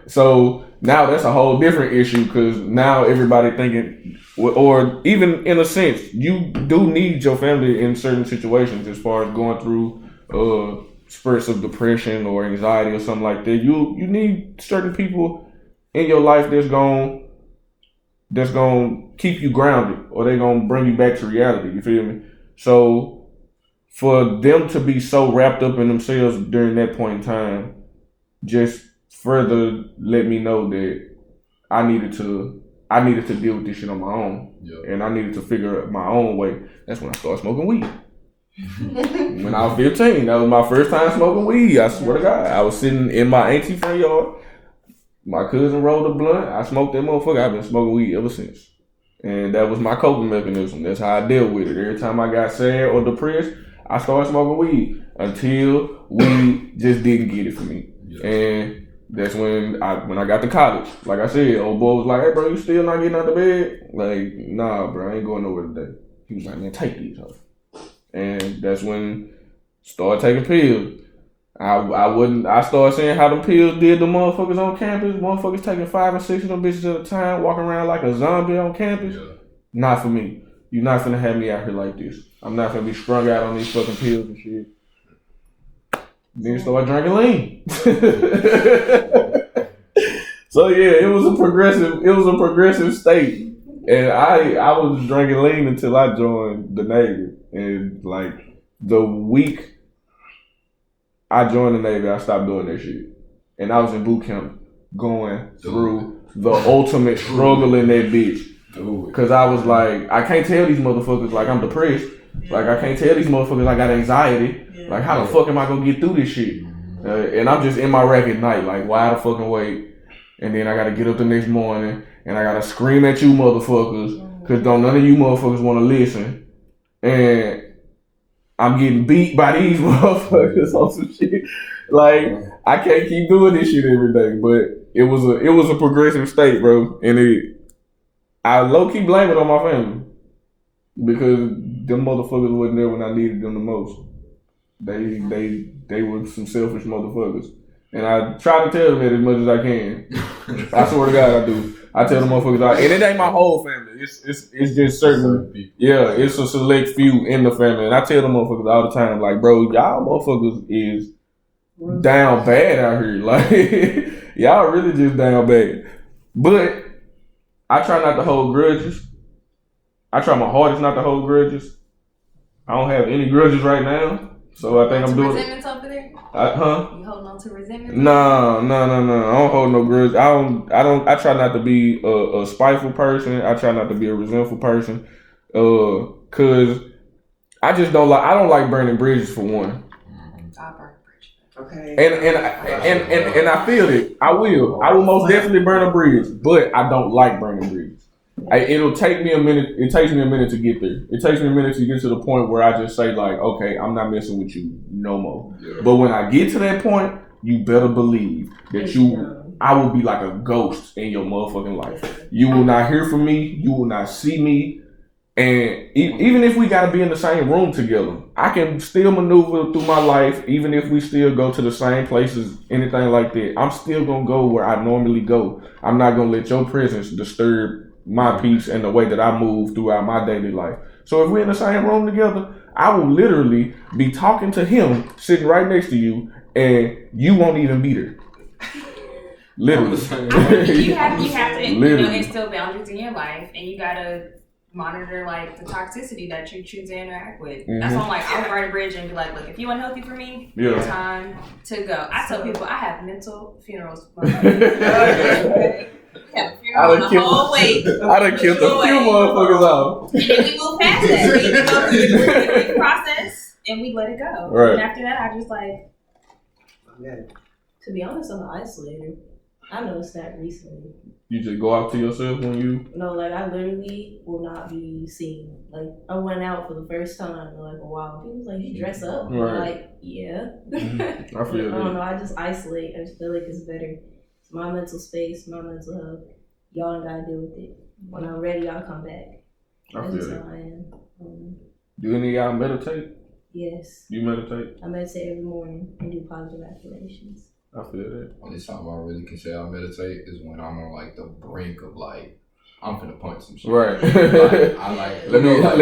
So now that's a whole different issue because now everybody thinking, or even in a sense, you do need your family in certain situations as far as going through spurts of depression or anxiety or something like that. You need certain people in your life that's gonna keep you grounded or they're gonna bring you back to reality. You feel me? So for them to be so wrapped up in themselves during that point in time, just further let me know that I needed to deal with this shit on my own. Yep. And I needed to figure out my own way. That's when I started smoking weed. When I was 15, that was my first time smoking weed. I swear to God. I was sitting in my auntie front yard. My cousin rolled a blunt. I smoked that motherfucker. I've been smoking weed ever since. And that was my coping mechanism. That's how I dealt with it. Every time I got sad or depressed, I started smoking weed until weed just didn't get it for me. Yep. And that's when I got to college. Like I said, old boy was like, hey, bro, you still not getting out of bed? Like, nah, bro, I ain't going nowhere today. He was like, man, take these, huh? And that's when I started taking pills. I started seeing how the pills did the motherfuckers on campus. Motherfuckers taking 5 and 6 of them bitches at a time, walking around like a zombie on campus. Yeah. Not for me. you're not finna have me out here like this. I'm not finna be strung out on these fucking pills and shit. Then start drinking lean. So yeah, it was a progressive state. And I was drinking lean until I joined the Navy. And like the week I joined the Navy, I stopped doing that shit. And I was in boot camp going through the ultimate struggle in that bitch. Cause I was like, I can't tell these motherfuckers like I'm depressed. Like I can't tell these motherfuckers I got anxiety. Like how the fuck am I gonna get through this shit? And I'm just in my rack at night, like wide the fucking awake. And then I gotta get up the next morning and I gotta scream at you motherfuckers. Cause don't none of you motherfuckers wanna listen. And I'm getting beat by these motherfuckers on some shit. Like I can't keep doing this shit every day. But it was a progressive state, bro. And I low key blame it on my family. Because them motherfuckers wasn't there when I needed them the most. They were some selfish motherfuckers. And I try to tell them that as much as I can. I swear to God I do. I tell them motherfuckers, and it ain't my whole family. It's just certain people. Yeah, it's a select few in the family. And I tell them motherfuckers all the time, like, bro, y'all motherfuckers is down bad out here. Like, y'all really just down bad. But I try not to hold grudges. I try my hardest not to hold grudges. I don't have any grudges right now. So I think I'm doing resentments over there? Huh? You holding on to resentments? No. I don't hold no grudge. I try not to be a spiteful person. I try not to be a resentful person. Cause I just don't like burning bridges for one. I burn bridges. Okay. And I feel it. I will most definitely burn a bridge, but I don't like burning bridges. It'll take me a minute. It takes me a minute to get there. It takes me a minute to get to the point where I just say like, okay, I'm not messing with you no more. Yeah. But when I get to that point, you better believe that I will be like a ghost in your motherfucking life. You will not hear from me. You will not see me. And even if we gotta be in the same room together, I can still maneuver through my life. Even if we still go to the same places, anything like that, I'm still gonna go where I normally go. I'm not gonna let your presence disturb my peace and the way that I move throughout my daily life. So if we're in the same room together, I will literally be talking to him sitting right next to you, and you won't even be there. Literally. You have to instill boundaries in your life, and you gotta monitor like the toxicity that you choose to interact with. Mm-hmm. That's why I'm like, I'll burn a bridge and be like, look, if you unhealthy for me, it's time to go. I tell people I have mental funerals. I done killed a few motherfuckers off. And then we move past that. We go through the process and we let it go. Right. And after that, I just like. To be honest, I'm an isolator. I noticed that recently. You just go out to yourself when you? No, like I literally will not be seen. Like I went out for the first time in like a while. People was like, "You dress up?" Right. I'm like, yeah. Mm-hmm. I feel I don't know. I just isolate. I just feel like it's better. It's my mental space, my mental health. Y'all don't gotta deal with it. When I'm ready, I'll come back. That's just how I am. Do any of y'all meditate? Yes. You meditate? I meditate every morning and do positive affirmations. I feel that. Only time I really can say I meditate is when I'm on like the brink of like I'm finna punch some shit. Right. Let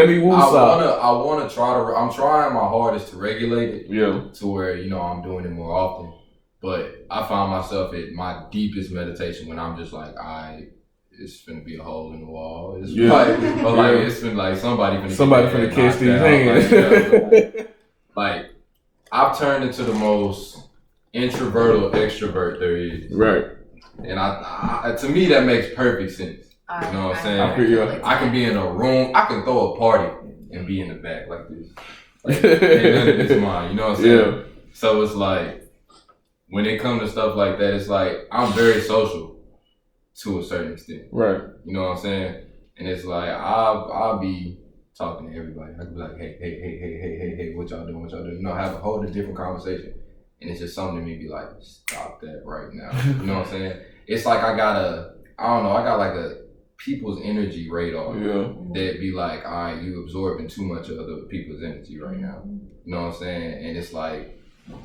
me woo I wanna try to. I'm trying my hardest to regulate it. Yeah. To where I'm doing it more often, but I find myself at my deepest meditation when I'm just like it's finna be a hole in the wall. It's it's been like somebody finna catch these hands. Like I've turned into the most introvert or extrovert there is. Right. And I to me that makes perfect sense. You know what I'm saying? I can be in a room, I can throw a party and be in the back like this. Like, ain't none of this mine, you know what I'm saying? Yeah. So it's like when it comes to stuff like that, it's like I'm very social to a certain extent. Right. You know what I'm saying? And it's like I'll be talking to everybody. I can be like, hey, what y'all doing? Have a whole different conversation. And it's just something to me be like, stop that right now. You know what I'm saying? It's like I got like a people's energy radar that be like, all right, you absorbing too much of other people's energy right now. You know what I'm saying? And it's like,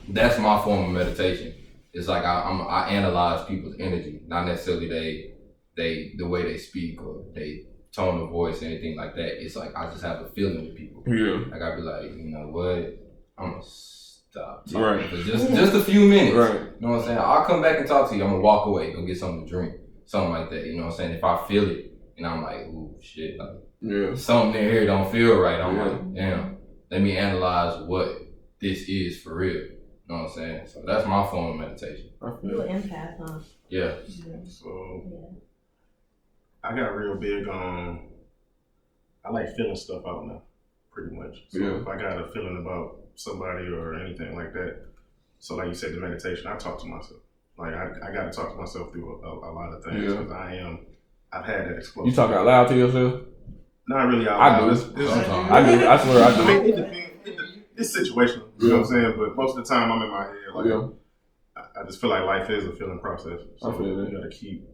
that's my form of meditation. It's like I analyze people's energy, not necessarily the way they speak or they tone of voice, anything like that. It's like I just have a feeling with people. Yeah. Like I be like, you know what? I'm gonna stop talking Right. for just a few minutes. Right. You know what I'm saying? I'll come back and talk to you. I'm gonna walk away, go get something to drink, something like that. You know what I'm saying? If I feel it, and I'm like, ooh, shit, like Yeah. something in here don't feel right. I'm Yeah. like, damn. Let me analyze what this is for real. You know what I'm saying? So that's my form of meditation. I feel You're it. an empath, huh? Yeah. So Yeah. I got real big on. I like feeling stuff out now, pretty much. So Yeah. if I got a feeling about somebody or anything like that, so like you said, the meditation, I talk to myself. Like I got to talk to myself through a lot of things Yeah. because I've had that explosion. You talk out loud to yourself? Not really out I loud. do. Sometimes. I do. I swear I I mean, do. it depends. It's situational. You know what I'm saying? But most of the time, I'm in my head. Like Yeah. I just feel like life is a feeling process. So I feel that. you got to keep.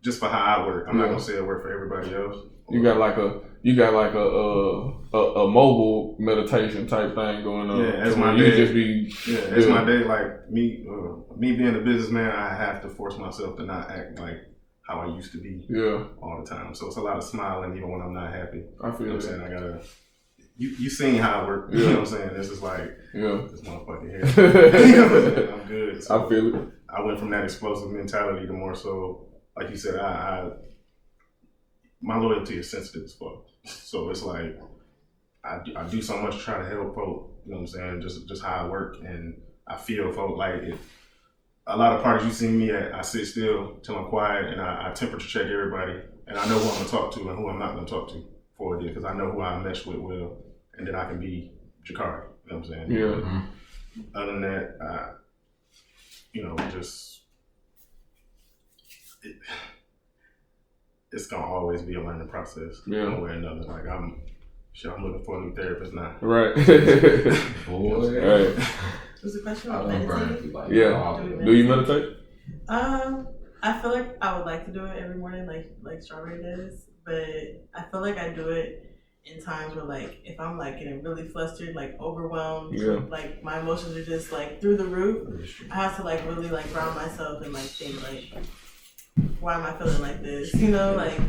Just for how I work, I'm not Yeah. gonna say it work for everybody else. You got like a mobile meditation type thing going on. Yeah, that's So my you day. just be Yeah, it's my day. Like me being a businessman, I have to force myself to not act like how I used to be yeah. all the time. So it's a lot of smiling even when I'm not happy. I You know feel what I'm it. saying? I gotta. You seen how I work? You Yeah. know what I'm saying? This is like Yeah. this motherfucking hair. You know what I'm saying? I'm good. So I feel it. I went from that explosive mentality to more so, like you said, my loyalty is sensitive as fuck. So it's like I do so much to try to help folk. You know what I'm saying? Just how I work and I feel folk. Like a lot of parties you see me at, I sit still till I'm quiet and I temperature check everybody and I know who I'm gonna talk to and who I'm not gonna talk to for it because I know who I mesh with well, and then I can be Jakari. You know what I'm saying? Yeah. Mhm. Other than that, it's gonna always be a learning process, Yeah. one way or another. Like I'm looking for a new therapist now. Right. Boy. Right. Was the question I about love burning meditating? people like Yeah. all Do the- we Do you meditate? I feel like I would like to do it every morning, like Strawberry does, but I feel like I do it in times where, like, if I'm like getting really flustered, like overwhelmed, Yeah. like my emotions are just like through the roof. I have to like really like ground myself and like think like, why am I feeling like this? You know, like,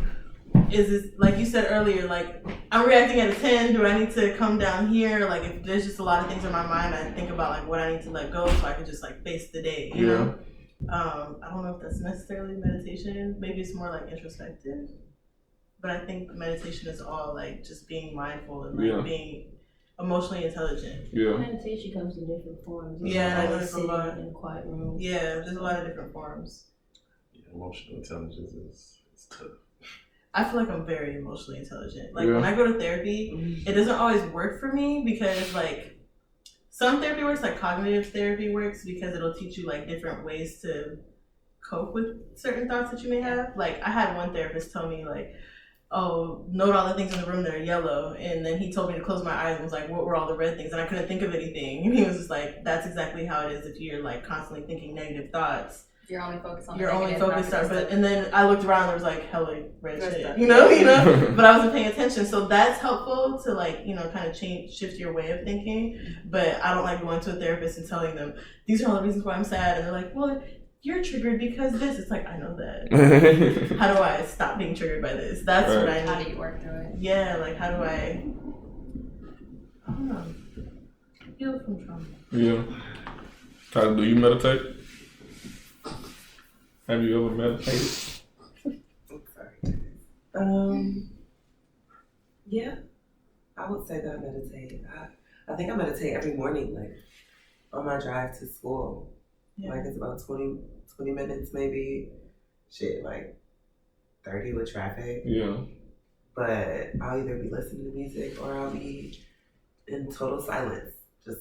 is this, like you said earlier, like I'm reacting at a 10. Do I need to come down here? Like if there's just a lot of things in my mind, I think about like what I need to let go so I can just like face the day. You know. I don't know if that's necessarily meditation. Maybe it's more like introspective. But I think meditation is all like just being mindful and like Yeah. being emotionally intelligent. Yeah. Meditation comes in different forms. It's Yeah, not I know always there's a sitting lot. in a quiet room. Yeah, there's a lot of different forms. Yeah, emotional intelligence is tough. I feel like I'm very emotionally intelligent. Like Yeah. when I go to therapy, it doesn't always work for me because like some therapy works, like cognitive therapy works because it'll teach you like different ways to cope with certain thoughts that you may have. Like I had one therapist tell me like, oh, note all the things in the room that are yellow. And then he told me to close my eyes and was like, what were all the red things? And I couldn't think of anything. And he was just like, that's exactly how it is if you're like constantly thinking negative thoughts. You're only focused on You're the only negative, not focused the on, good but stuff. and then I looked around and there was like hella red Good shit, stuff. you know, but I wasn't paying attention. So that's helpful to like, kind of shift your way of thinking. But I don't like going to a therapist and telling them these are all the reasons why I'm sad, and they're like, well, you're triggered because this. It's like I know that. How do I stop being triggered by this? That's what I need. How do you work through it? Yeah, like how do I don't know, heal from trauma. Yeah. Tyler, do you meditate? Have you ever meditated? Yeah, I would say that I meditate. I think I meditate every morning, like on my drive to school. Yeah. Like it's about 20 minutes maybe. Shit, like 30 with traffic. Yeah. But I'll either be listening to music or I'll be in total silence, just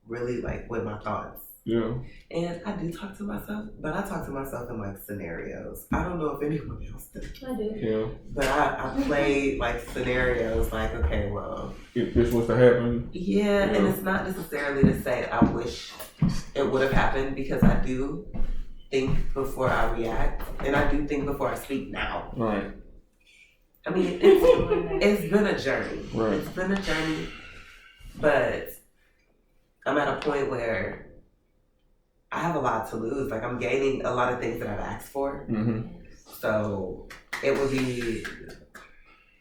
really like with my thoughts. Yeah. And I do talk to myself, but I talk to myself in like scenarios. I don't know if anyone else does. I do. Yeah. But I play like scenarios like, okay, well, If this was to happen. yeah, and it's not necessarily to say I wish it would have happened because I do think before I react and I do think before I speak now. Right. I mean, it's been a journey. Right. It's been a journey, but I'm at a point where I have a lot to lose. Like I'm gaining a lot of things that I've asked for. Mm-hmm. So it would be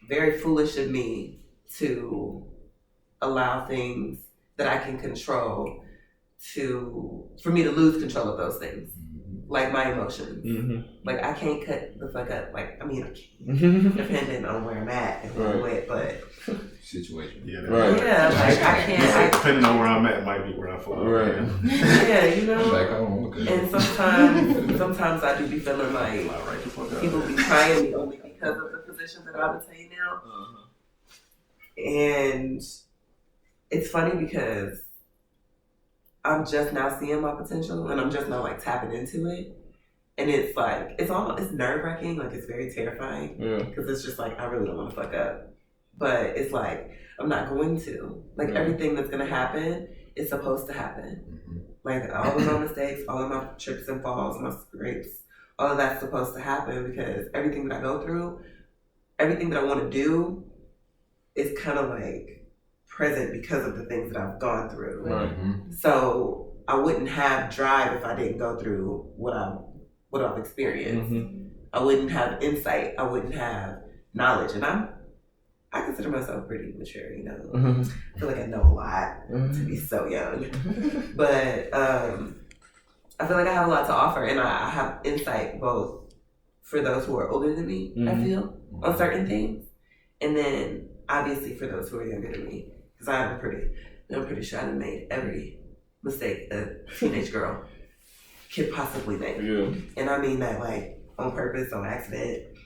very foolish of me to allow things that I can control for me to lose control of those things, like my emotions. Like I can't cut the fuck up. Like I mean, I can, depending on where I'm at and where I'm with, but situation. Yeah, yeah, like I can't. Depending on where I'm at, might be where I fall. Right. Yeah, you know. Back home. Okay. And sometimes I do be feeling like people be trying me only because of the position that I'm in now. And it's funny because I'm just now seeing my potential and I'm just now like tapping into it. And it's like, it's nerve wracking, like it's very terrifying. Yeah. Because it's just like, I really don't want to fuck up. But it's like, I'm not going to. Like everything that's going to happen is supposed to happen. Like all of my mistakes, all of my trips and falls, my scrapes, all of that's supposed to happen because everything that I go through, everything that I want to do is kind of like present because of the things that I've gone through. Right. So I wouldn't have drive if I didn't go through what I've experienced. I wouldn't have insight. I wouldn't have knowledge. And I consider myself pretty mature, you know. I feel like I know a lot to be so young. But I feel like I have a lot to offer and I have insight both for those who are older than me, I feel, on certain things. And then obviously for those who are younger than me. Because I'm pretty sure I made every mistake a teenage girl could possibly make. Yeah. And I mean that like on purpose, on accident,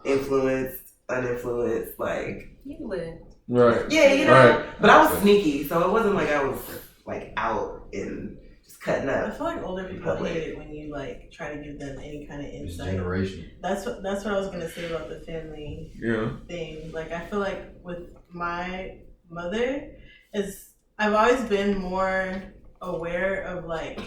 influenced, uninfluenced, like. You lived. Right. Yeah, you know. Right. But I was sneaky, so it wasn't like I was like out and just cutting I up. feel like older people hate it when you like try to give them any kind of It's insight. generation. That's what I was gonna say about the family thing. Like I feel like with my mother, I've always been more aware of like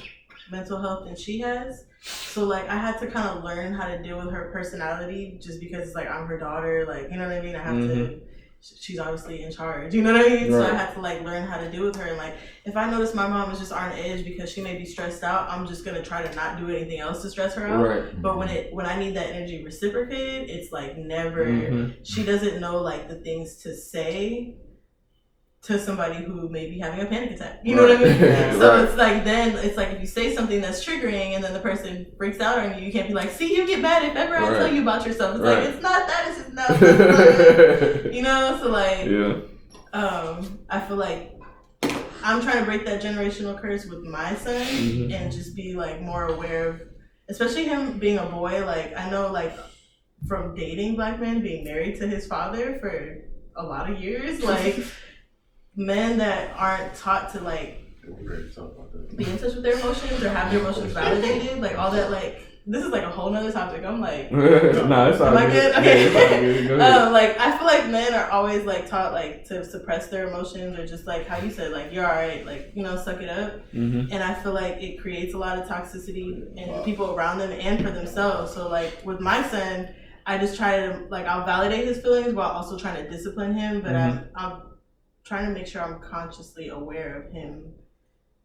mental health than she has. So like I had to kind of learn how to deal with her personality just because it's like I'm her daughter, like you know what I mean? I have to she's obviously in charge, you know what I mean? Right. So I had to like learn how to deal with her and like if I notice my mom is just on edge because she may be stressed out, I'm just gonna try to not do anything else to stress her out. Right. But when I need that energy reciprocated, it's like never she doesn't know like the things to say to somebody who may be having a panic attack. You know what I mean? So it's like then it's like if you say something that's triggering and then the person freaks out on you, you can't be like, see, you get mad if ever I tell you about yourself. It's like it's not that, it's just not. You know, so like I feel like I'm trying to break that generational curse with my son and just be like more aware of, especially him being a boy. Like I know like from dating black men, being married to his father for a lot of years, like men that aren't taught to like be in touch with their emotions or have their emotions validated, like all that, like this is like a whole nother topic. I'm like, no, it's all am I good? Okay. Yeah, it's all good. Like I feel like men are always like taught like to suppress their emotions or just like how you said, like you're all right, like you know, suck it up. And I feel like it creates a lot of toxicity in people around them and for themselves. So like with my son, I just try to like I'll validate his feelings while also trying to discipline him, but I'm trying to make sure I'm consciously aware of him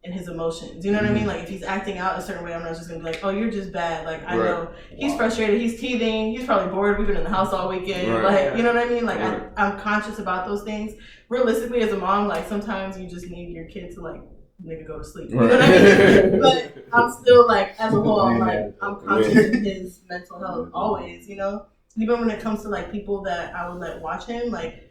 and his emotions. You know what I mean? Like if he's acting out a certain way, I'm not just gonna be like, oh, you're just bad. Like I know he's frustrated, he's teething, he's probably bored, we've been in the house all weekend. Like, you know what I mean? Like I'm conscious about those things. Realistically, as a mom, like sometimes you just need your kid to like nigga go to sleep. You know what I mean? But I'm still like, as a whole, I'm conscious of his mental health always, you know? Even when it comes to like people that I would let watch him, like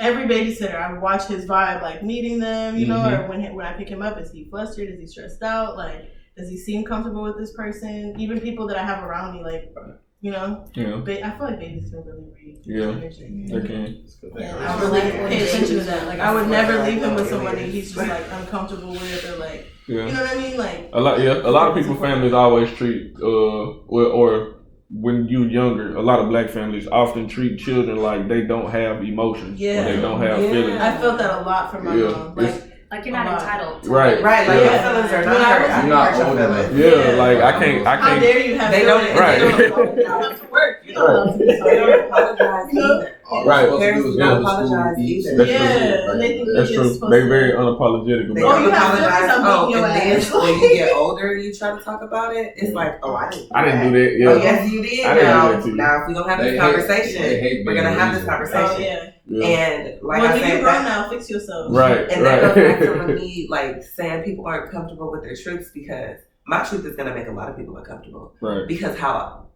every babysitter, I watch his vibe, like meeting them, you know, or when I pick him up, is he flustered? Is he stressed out? Like, does he seem comfortable with this person? Even people that I have around me, like, you know, I feel like babies can really read energy. They can. I really pay attention to that. Like, I would never leave him with somebody he's just like uncomfortable with or like, you know what I mean? Like a lot of people families always treat or when you're younger, a lot of black families often treat children like they don't have emotions. Or they don't have feelings. I felt that a lot from my mom. Like you're not entitled to Right, like your feelings are not hurt. I'm not old enough. Like I can't. How dare you have they don't apologize. They don't apologize either. Right. Parents do not apologize either. That's Yeah, and they think That's you're true. just supposed They're to- very unapologetic They about you it. have to apologize. stop beating your And then ass. when you get older and you try to talk about it, it's like, oh, I didn't do that. Yeah. Oh, yes, you did. I didn't Now, do that to you. now, if we're going to have They this hate- conversation, they hate we're going to being have this reasonable. conversation. Oh yeah. Yeah. And like Well, I you said, grown that, now. Fix yourself. Right. and that goes back to Right. when me like saying people aren't comfortable with their truths, because my truth is going to make a lot of people uncomfortable, Right. because how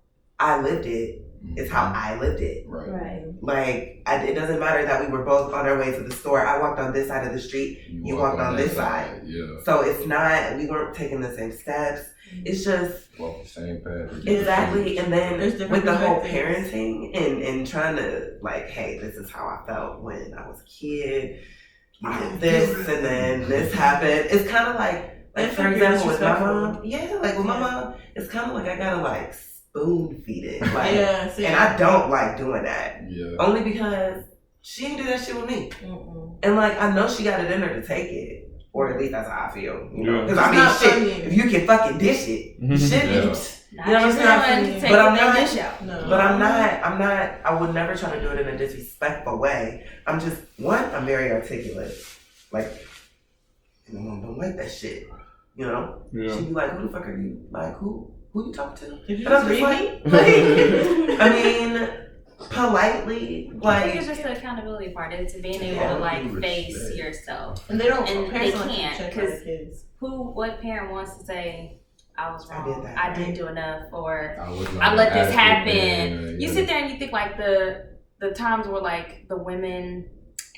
I lived it is how I lived it. Right. Right. Like, it doesn't matter that we were both on our way to the store. I walked on this side of the street. You walked on this side. Yeah. So it's not, we weren't taking the same steps. It's just, Walk the same path. exactly. And then There's different with the whole perspectives. parenting and trying to, like, hey, this is how I felt when I was a kid. I did this and then this happened. It's kind of like It's for like example, with my disrespectful. mom. Yeah, like with my mom, it's kind of like I gotta, like, spoon feed it. Like, Yeah. See, and I don't like doing that. Yeah. Only because she didn't do that shit with me. Mm-mm. And like, I know she got it in her to take it. Or at least that's how I feel. You know? Yeah. Because It's I not mean, funny. shit, if you can fucking dish it, you should Yeah. eat. Not You know what I'm everyone saying? takes But I'm their not- dish out. No. But I'm not, I would never try to do it in a disrespectful way. I'm just, one, I'm very articulate. Like, and my mom don't like that shit. You know? Yeah. She'd be like, who the fuck are you? Like, who you talking to? Did you And I'm just just read like, me? I mean, politely, I think like, it's just the accountability part. It's being able Yeah. to like Respect. face yourself. And they don't. And parents they don't can't, check on their 'cause- kids. What parent wants to say, I was I wrong, did that, I didn't right? do enough, or was not I let an this adequate happen. man, You yeah. sit there and you think like the times where like the women,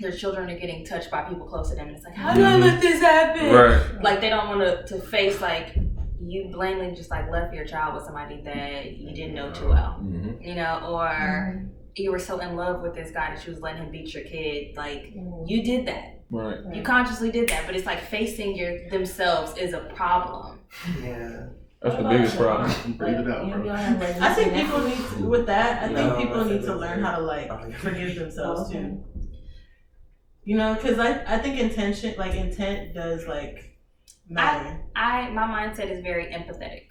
their children are getting touched by people close to them. And it's like, how did I let this happen? Right. Like they don't want to face like you blatantly just like left your child with somebody that you didn't know too well, Mhm. you know, or you were so in love with this guy that you was letting him beat your kid. Like you did that. Right. You consciously did that, but it's like facing themselves is a problem. yeah. That's the biggest problem. Breathe it out, You bro. don't have, like, I think nothing people need to, with that. I think No, people that's need to it. learn how to like Oh, yeah. forgive themselves Okay. too. You know, because I think intent does like matter. My mindset is very empathetic.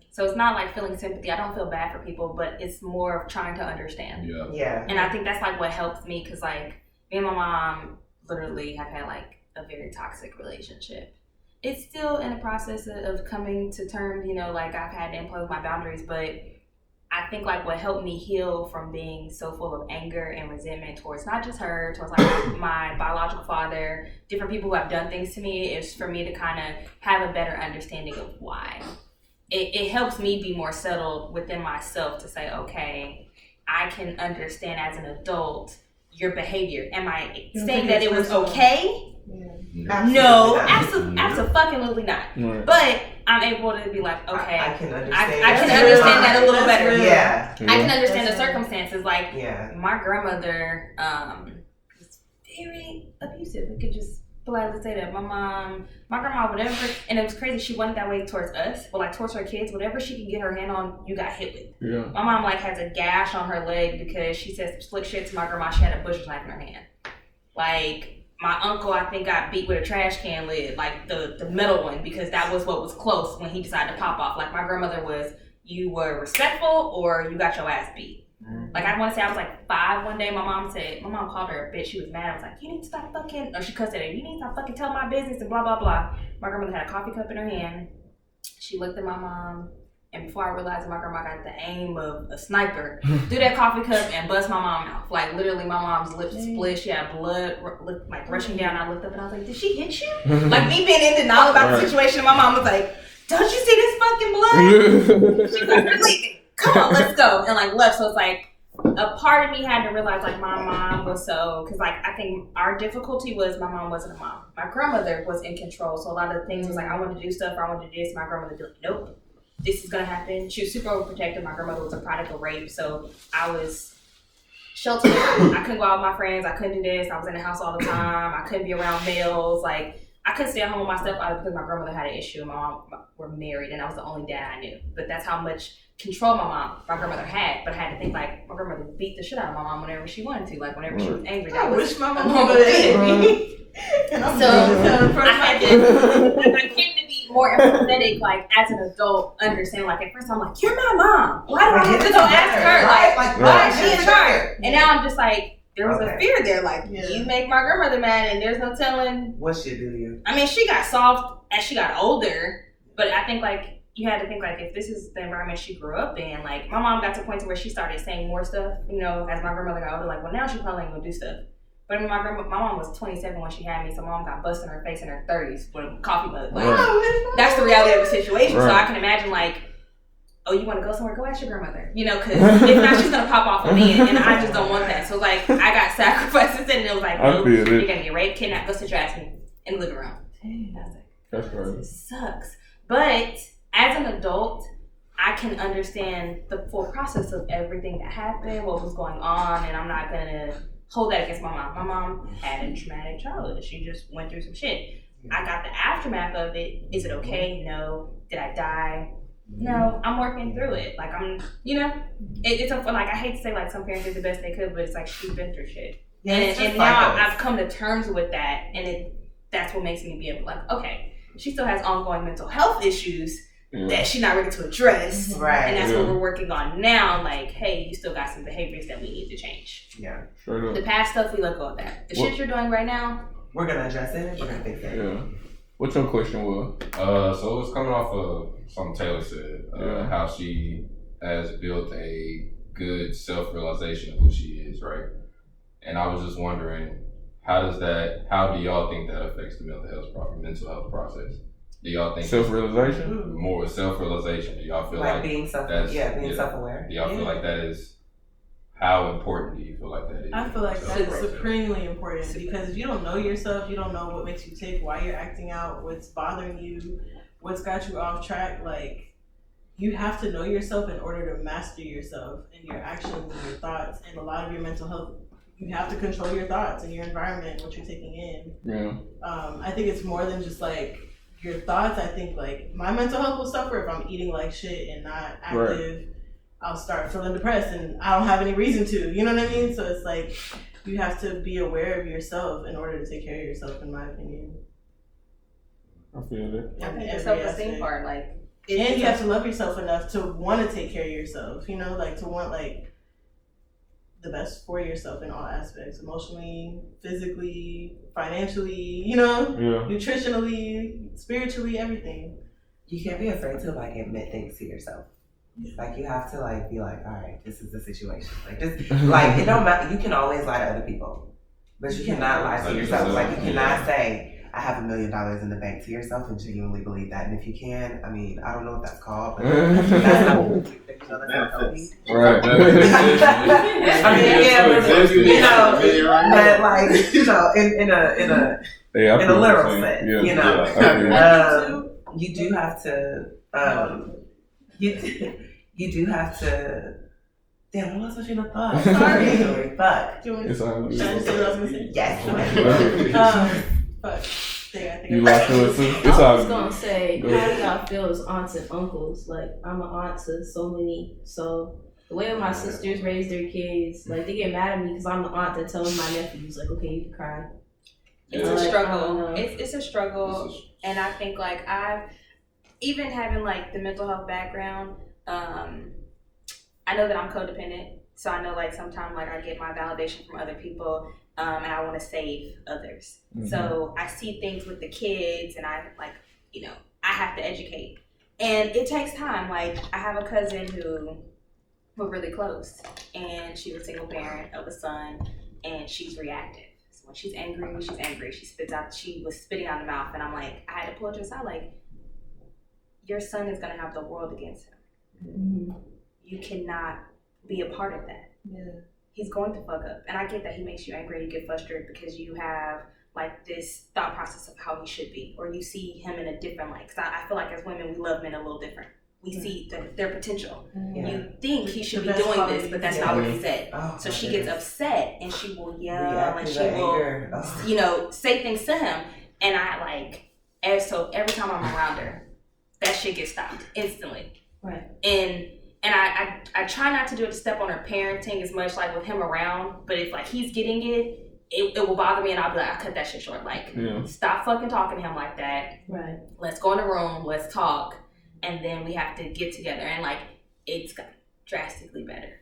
So it's not like feeling sympathy. I don't feel bad for people, but it's more of trying to understand. Yeah. Yeah. And I think that's like what helps me, because like me and my mom literally have had like a very toxic relationship. It's still in the process of coming to terms, you know, like I've had to impose my boundaries, but I think like what helped me heal from being so full of anger and resentment towards not just her, towards like my biological father, different people who have done things to me, is for me to kind of have a better understanding of why. It helps me be more settled within myself to say, okay, I can understand as an adult your behavior. Am I You don't saying think that it's it was personal? okay? Absolutely No, not. absolutely not. Right. But I'm able to be like, okay, I can understand. I can That's understand real. that a little That's better. real. Yeah. I can understand the That's right. circumstances. Like Yeah. my grandmother was very abusive. We could just politely say that. My grandma, whatever, and it was crazy. She wasn't that way towards us, but like towards her kids, whatever she could get her hand on, you got hit with. Yeah. My mom like has a gash on her leg because she said some slick shit to my grandma. She had a butcher's knife in her hand. Like my uncle, I think, got beat with a trash can lid, like the metal one, because that was what was close when he decided to pop off. Like my grandmother was, you were respectful or you got your ass beat. Like I want to say I was like 5 one day. My mom called her a bitch. She was mad. I was like, you need to stop fucking, or she cussed at her, you need to stop fucking telling my business and blah, blah, blah. My grandmother had a coffee cup in her hand. She looked at my mom, and before I realized my grandma got the aim of a sniper, threw that coffee cup and bust my mom out. Like literally my mom's lips split. She had blood like rushing down. I looked up and I was like, did she hit you? Like me being in denial about the situation, and my mom was like, don't you see this fucking blood? She was like, we're leaving. Come on, let's go. And like left. So it's like a part of me had to realize like my mom was so, because like I think our difficulty was my mom wasn't a mom. My grandmother was in control. So a lot of the things was like I wanted to do stuff, or I wanted to do this. My grandmother did nope. This is gonna happen. She was super overprotective. My grandmother was a product of rape, so I was sheltered. I couldn't go out with my friends. I couldn't do this. I was in the house all the time. I couldn't be around males. Like I couldn't stay at home with my stepfather because my grandmother had an issue. My mom were married, and I was the only dad I knew. But that's how much control my grandmother had. But I had to think like my grandmother beat the shit out of my mom whenever she wanted to. Like whenever she was angry. I That was wish my a mom normal would thing. have And I'm So, I I came to be more empathetic, like as an adult, understand. Like at first, I'm like, "You're my mom. Why do I have to go ask her? Like, why is she in charge?" And now I'm just like, there was a fear there. Like, you make my grandmother mad, and there's no telling what she do to you. I mean, she got soft as she got older, but I think like you had to think like if this is the environment she grew up in, like my mom got to a point to where she started saying more stuff, you know, as my grandmother got older, like, well, now she probably ain't gonna do stuff. But I mean, my mom was 27 when she had me, so mom got busted in her face in her 30s with a coffee mug. Like, that's the reality of the situation. Right. So I can imagine like, oh, you want to go somewhere? Go ask your grandmother. You know, because if not, she's gonna pop off on me, and I just don't want that. So like, I got sacrifices, and it was like, no, you're gonna get raped, kidnapped, go sit your ass in the living room. And I was like, that's right. This sucks. But as an adult, I can understand the full process of everything that happened, what was going on, and I'm not gonna hold that against my mom. My mom had a traumatic childhood. She just went through some shit. I got the aftermath of it. Is it okay? No. Did I die? No. I'm working through it. Like I'm, you know, it's a, like I hate to say like some parents did the best they could, but it's like she's been through shit, and now I've come to terms with that, and that's what makes me be able like, okay, she still has ongoing mental health issues. That she's not ready to address. Right. And that's what we're working on now. Like, hey, you still got some behaviors that we need to change. Yeah. Sure. The past stuff, we let go of that. The shit you're doing right now, we're going to address it. We're going to fix it. Yeah. What's your question, Will? So it was coming off of something Taylor said, how she has built a good self-realization of who she is, right? And I was just wondering, how do y'all think that affects the mental health process? Do y'all think self-realization? More self-realization. Do y'all feel like being self-aware? Do y'all feel like that is, how important do you feel like that is? I feel like that's supremely important because if you don't know yourself, you don't know what makes you tick, why you're acting out, what's bothering you, what's got you off track. Like, you have to know yourself in order to master yourself and your actions and your thoughts and a lot of your mental health. You have to control your thoughts and your environment, what you're taking in. Yeah. I think it's more than just like your thoughts. I think like my mental health will suffer if I'm eating like shit and not active. Right. I'll start feeling depressed and I don't have any reason to, you know what I mean? So it's like, you have to be aware of yourself in order to take care of yourself, in my opinion. I feel it. I think the self-esteem part, like. And you have to love yourself enough to want to take care of yourself, you know, like to want like the best for yourself in all aspects, emotionally, physically, financially, you know, nutritionally, spiritually, everything. You can't be afraid to like admit things to yourself. Like you have to like be like, all right, this is the situation. Like this, like it don't matter. You can always lie to other people, but you cannot lie to yourself. Like you cannot say, I have $1 million in the bank to yourself and genuinely believe that. And if you can, I mean, I don't know what that's called, but that's not right. I mean, yeah, but, you know, but like, you know, in a literal sense, you know, you do have to, you do have to. Damn, what was what you thought? Sorry, fuck. Should I say what I was gonna say? Yes. But you like to too? I was gonna say, how do y'all feel as aunts and uncles? Like, I'm an aunt to so many. So the way my sisters raise their kids, like they get mad at me because I'm the aunt that tells my nephews, like, okay, you can cry. It's a struggle. It's a struggle, and I think like I've even having like the mental health background. I know that I'm codependent, so I know like sometimes like I get my validation from other people. And I want to save others. Mm-hmm. So I see things with the kids and I like, you know, I have to educate. And it takes time. Like I have a cousin who we're really close and she's a single parent of a son and she's reactive. So when she's angry, she was spitting out the mouth and I'm like, I had to pull her to the side like, your son is going to have the world against him. Mm-hmm. You cannot be a part of that. Yeah. He's going to fuck up. And I get that he makes you angry, you get frustrated because you have like this thought process of how he should be, or you see him in a different light. Because I feel like as women, we love men a little different. We see their potential. Yeah. You think he should be doing this, but that's not what he said. Oh, so she gets upset and she will yell and she will, you know, say things to him. And I like, so every time I'm around her, that shit gets stopped instantly. Right. And I try not to do it to step on her parenting as much, like with him around. But if like he's getting it will bother me, and I'll be like, I cut that shit short. Like, stop fucking talking to him like that. Right. Let's go in the room. Let's talk, and then we have to get together. And like, it's got drastically better.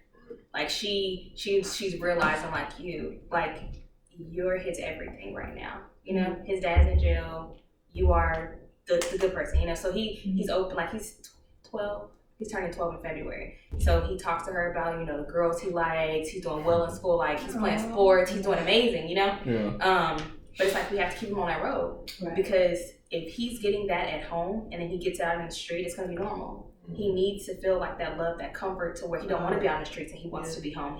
Like she's realizing like you're his everything right now. You know, his dad's in jail. You are the good person. You know, so he's open. Like he's 12. He's turning 12 in February. So he talks to her about, you know, the girls he likes. He's doing well in school. Like he's playing sports. He's doing amazing. You know. Yeah. But it's like we have to keep him on that road because if he's getting that at home and then he gets out in the street, it's gonna be normal. He needs to feel like that love, that comfort to where he don't want to be out in the streets and he wants to be home.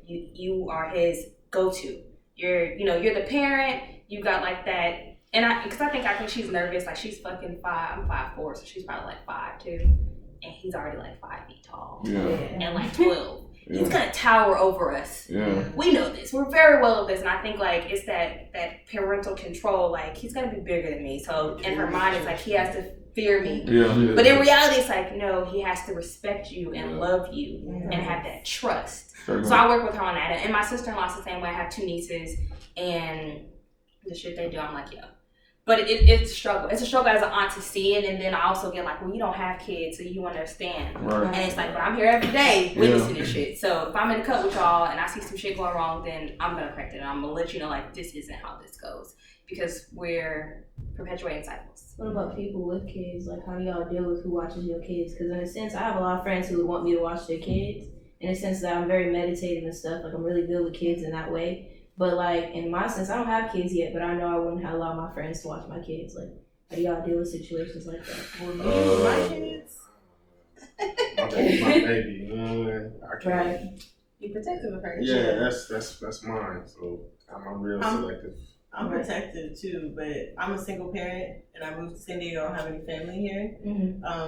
You are his go-to. You're the parent. You got like that, and I think she's nervous. Like she's fucking 5. I'm 5'4", so she's probably like 5'2", and he's already like 5 feet tall. Yeah. And like 12. Yeah. He's gonna tower over us. Yeah. We know this. We're very well of this, and I think like it's that parental control. Like he's gonna be bigger than me. So in her mind, it's like he has to fear me. Yeah. But in reality, it's like no, he has to respect you and love you and have that trust. So I work with her on that, and my sister-in-law's the same way. I have 2 nieces, and the shit they do, I'm like, yeah. But it's a struggle. It's a struggle as an aunt to see it, and then I also get like, well, you don't have kids, so you understand. Right. And it's like, but I'm here every day witnessing this shit. So if I'm in the cut with y'all and I see some shit going wrong, then I'm gonna correct it, and I'm gonna let you know like this isn't how this goes because we're perpetuating cycles. What about people with kids? Like, how do y'all deal with who watches your kids? Because in a sense, I have a lot of friends who would want me to watch their kids. In a sense that I'm very meditative and stuff. Like, I'm really good with kids in that way. But like in my sense, I don't have kids yet, but I know I wouldn't allow my friends to watch my kids. Like, how do y'all deal with situations like that? Well, me, my kids. my baby, you know, I can't. Right. You protective of her. Yeah, that's mine. So I'm real selective. I'm protective too, but I'm a single parent and I moved to San Diego. I don't have any family here.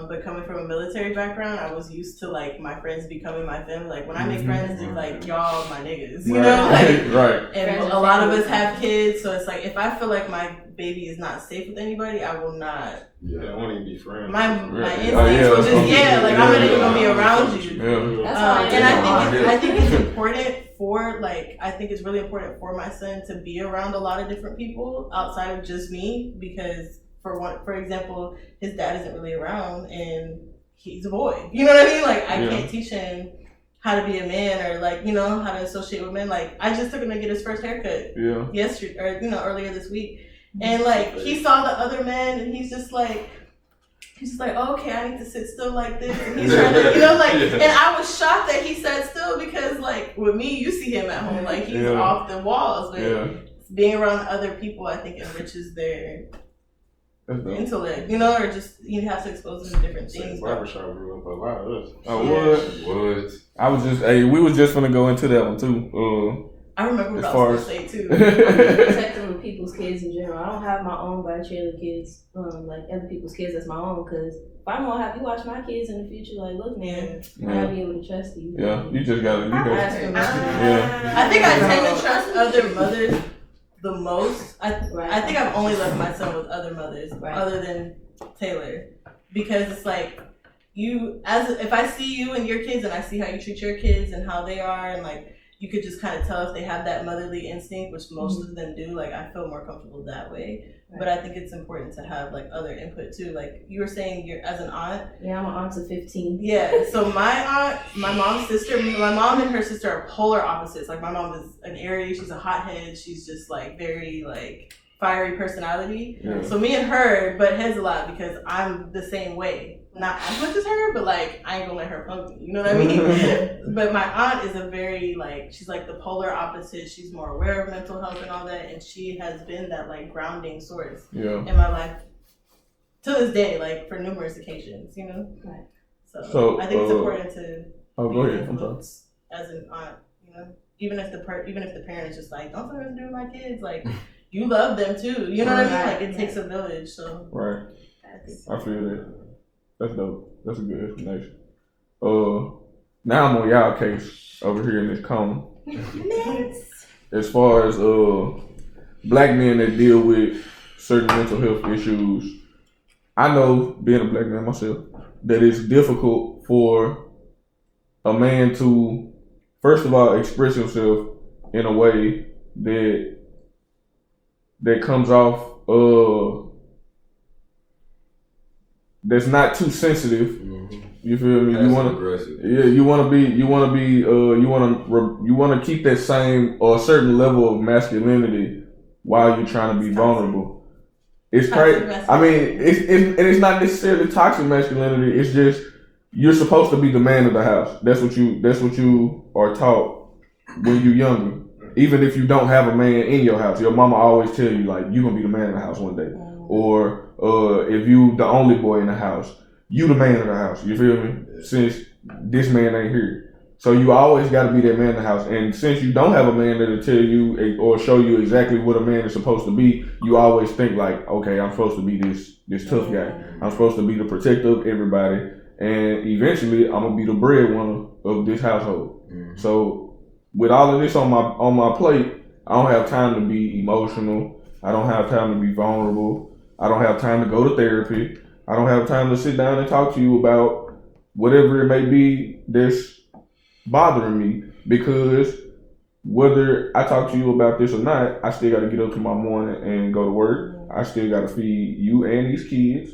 But coming from a military background, I was used to like my friends becoming my family. Like when I make friends, they're like y'all my niggas, you know? Like, right. And a lot of us have kids, so it's like if I feel like my baby is not safe with anybody, I will not. Yeah, I won't even be friends. My instincts will just I'm not even gonna be around you. And I think it's important I think it's really important for my son to be around a lot of different people outside of just me because for example, his dad isn't really around and he's a boy. You know what I mean? Like I can't teach him how to be a man or like, you know, how to associate with men. Like I just took him to get his first haircut yesterday or earlier this week. And like he saw the other men and he's just like, oh, okay, I need to sit still like this. And he's trying to, you know, like, and I was shocked that he sat still because, like, with me, you see him at home, like, he's off the walls. But being around other people, I think, enriches their intellect, you know, or just you have to expose them to different things. Barbershop grew up a lot of us. Oh, what? I was just, we was just gonna go into that one, too. I remember what I was going to say, too. I'm protective of people's kids in general. I don't have my own biological kids, like other people's kids as my own, because if I'm going to have you watch my kids in the future, like, look, man, I got to be able to trust you. Yeah, you just got to, I think I tend to trust other mothers the most. I think I've only left my son with other mothers, other than Taylor, because it's like, if I see you and your kids and I see how you treat your kids and how they are and like, you could just kind of tell if they have that motherly instinct, which most of them do. Like, I feel more comfortable that way. Right. But I think it's important to have, like, other input, too. Like, you were saying you're as an aunt. Yeah, I'm an aunt to 15. Yeah, so my aunt, my mom and her sister are polar opposites. Like, my mom is an Aries. She's a hothead. She's just, like, very, like, fiery personality. Yeah. So me and her butt heads a lot because I'm the same way. Not as much as her, but like I ain't gonna let her punk me. You know what I mean? But my aunt is a very like she's like the polar opposite. She's more aware of mental health and all that, and she has been that like grounding source in my life to this day, like for numerous occasions. You know, right? So I think it's important to go ahead. As an aunt, you know, even if the parent is just like, don't tell them to do with my kids, like you love them too. You know what I mean? Like it takes a village. So I feel that. That's dope. That's a good explanation. Now I'm on y'all case over here in this corner. As far as black men that deal with certain mental health issues, I know, being a black man myself, that it's difficult for a man to, first of all, express himself in a way that comes off that's not too sensitive, You feel me? That's aggressive. You want to keep that same or a certain level of masculinity while you're trying to be vulnerable. It's crazy. I mean, it's not necessarily toxic masculinity. It's just you're supposed to be the man of the house. That's what you are taught when you're younger. Even if you don't have a man in your house, your mama always tell you like you're gonna be the man of the house one day. Or if you the only boy in the house, you the man of the house. You feel me? Since this man ain't here. So you always got to be that man in the house. And since you don't have a man that'll tell you or show you exactly what a man is supposed to be, you always think like, okay, I'm supposed to be this tough guy. I'm supposed to be the protector of everybody. And eventually I'm going to be the breadwinner of this household. So with all of this on my plate, I don't have time to be emotional. I don't have time to be vulnerable. I don't have time to go to therapy. I don't have time to sit down and talk to you about whatever it may be that's bothering me, because whether I talk to you about this or not, I still got to get up tomorrow morning and go to work. I still got to feed you and these kids.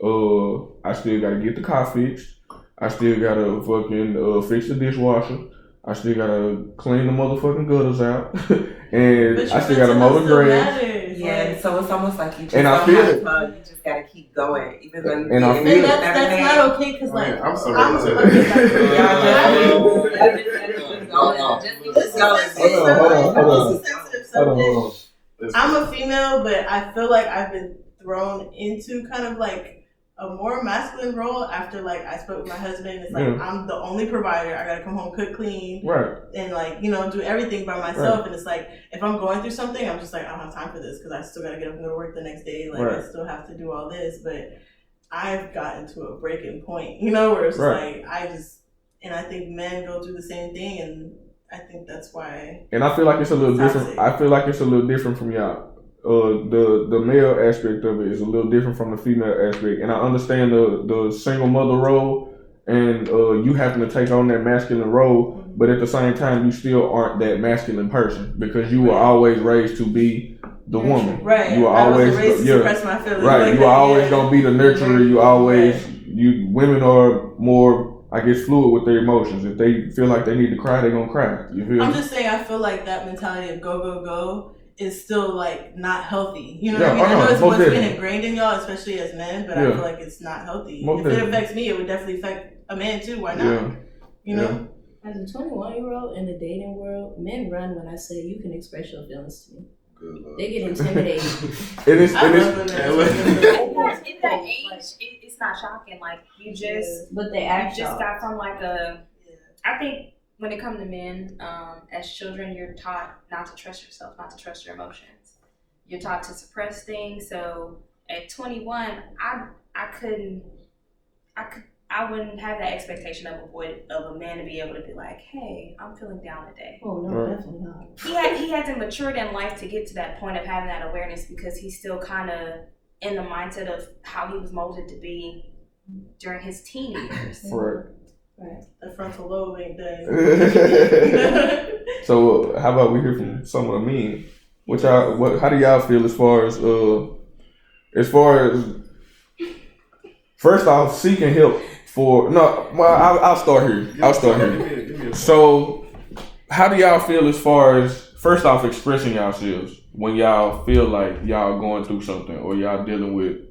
I still got to get the car fixed. I still got to fucking fix the dishwasher. I still got to clean the motherfucking gutters out. And I still got to mow the grass. Yeah, so it's almost like you just And I don't feel have it. time. You just gotta keep going, even when. And I feel it. That's not okay, because like I'm so I'm ready to I'm a female, but I feel like I've been thrown into kind of like a more masculine role after like I spoke with my husband. It's like I'm the only provider. I gotta come home, cook, clean, Right. and like do everything by myself. And it's like if I'm going through something, I'm just like I don't have time for this because I still gotta get up and go to work the next day. Like I still have to do all this, but I've gotten to a breaking point, where it's like I think men go through the same thing, and I think that's why. And I feel like it's a little different. I feel like it's a little different from y'all. The male aspect of it is a little different from the female aspect, and I understand the single mother role and you having to take on that masculine role, but at the same time you still aren't that masculine person because you were always raised to be the woman. Right. You were always raised to suppress my feelings. Right. Like you are always gonna be the nurturer. Women are more, I guess, fluid with their emotions. If they feel like they need to cry, they're gonna cry. You feel I'm me? just saying I feel like that mentality of go is still like not healthy. You know Yeah, what I mean? I know it's most what's been definitely. ingrained in y'all, especially as men, but I feel like it's not healthy. Most If it definitely. affects me, it would definitely affect a man too. Why not? Yeah. You know? As a 21-year-old in the dating world, men run when I say you can express your feelings to me. Good Lord. They get intimidated. I love when men In that age, it's not shocking. Like you just, But they act you just out. got from like I think when it comes to men, as children, you're taught not to trust yourself, not to trust your emotions. You're taught to suppress things. So at 21, I wouldn't have that expectation of a man to be able to be like, hey, I'm feeling down today. Oh no, definitely not. He hasn't matured in life to get to that point of having that awareness because he's still kind of in the mindset of how he was molded to be during his teen years. Right. The frontal lobe ain't done. So how about we hear from some of the men? How do y'all feel as far as first off seeking help I'll start here. So how do y'all feel as far as first off expressing yourselves when y'all feel like y'all going through something or y'all dealing with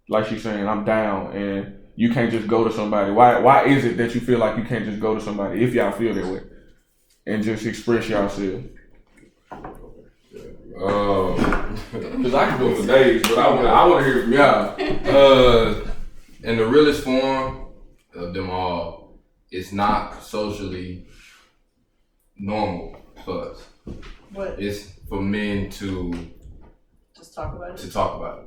like she's saying, I'm down and you can't just go to somebody. Why is it that you feel like you can't just go to somebody if y'all feel that way and just express yourself? Because I can go for days, but I want to hear from y'all. In the realest form of them all, it's not socially normal for us. What? It's for men to Just talk about it. talk about it.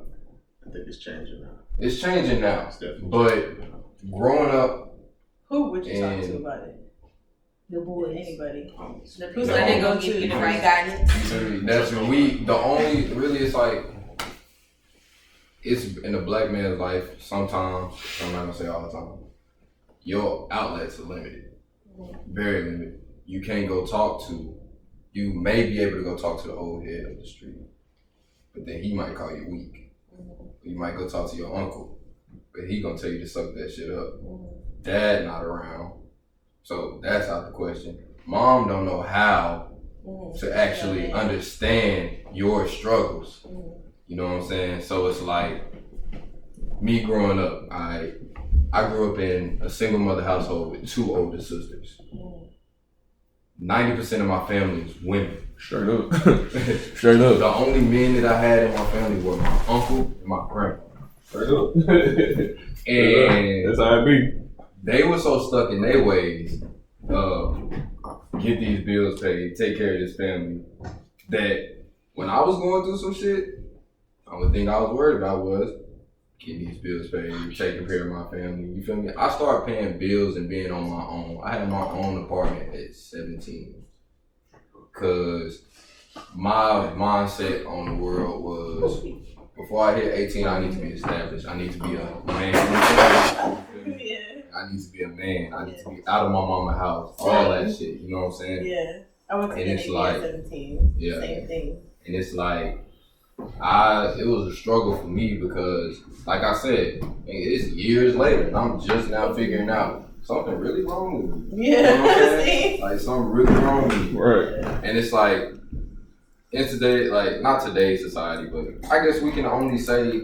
I think it's changing now. It's changing now, It's definitely but changing now. growing up, Who would you talk to And- about it? The boys. Anybody. The Who's people that that go gonna give to? you the right guidance. that's the only really it's like it's in a black man's life sometimes, I'm not gonna say all the time, your outlets are limited. Very limited. You can't go you may be able to go talk to the old head of the street, but then he might call you weak. You might go talk to your uncle, but he gonna tell you to suck that shit up. Dad not around, so that's out the question. Mom don't know how to actually understand your struggles. You know what I'm saying? So it's like me growing up. I grew up in a single mother household with 2 older sisters. 90% of my family is women. Straight up. Straight up. The only men that I had in my family were my uncle and my grandma. Straight up. And that's how it be. they were so stuck in their ways of get these bills paid, take care of this family, that when I was going through some shit, the only thing I was worried about was getting these bills paid, taking care of my family. You feel me? I started paying bills and being on my own. I had my own apartment at 17. Because my mindset on the world was, before I hit 18, I need to be established. I need to be a man. I need to be a man. I need to be out of my mama's house. All that shit. You know what I'm saying? Yeah. I went to And it's Navy like- at 17. Yeah. Same thing. And it's like, it was a struggle for me because, like I said, it's years later, and I'm just now figuring out something really wrong with me. You know what I'm Yeah. saying? Like something really wrong with me. Right. And it's like, in today, like not today's society, but I guess we can only say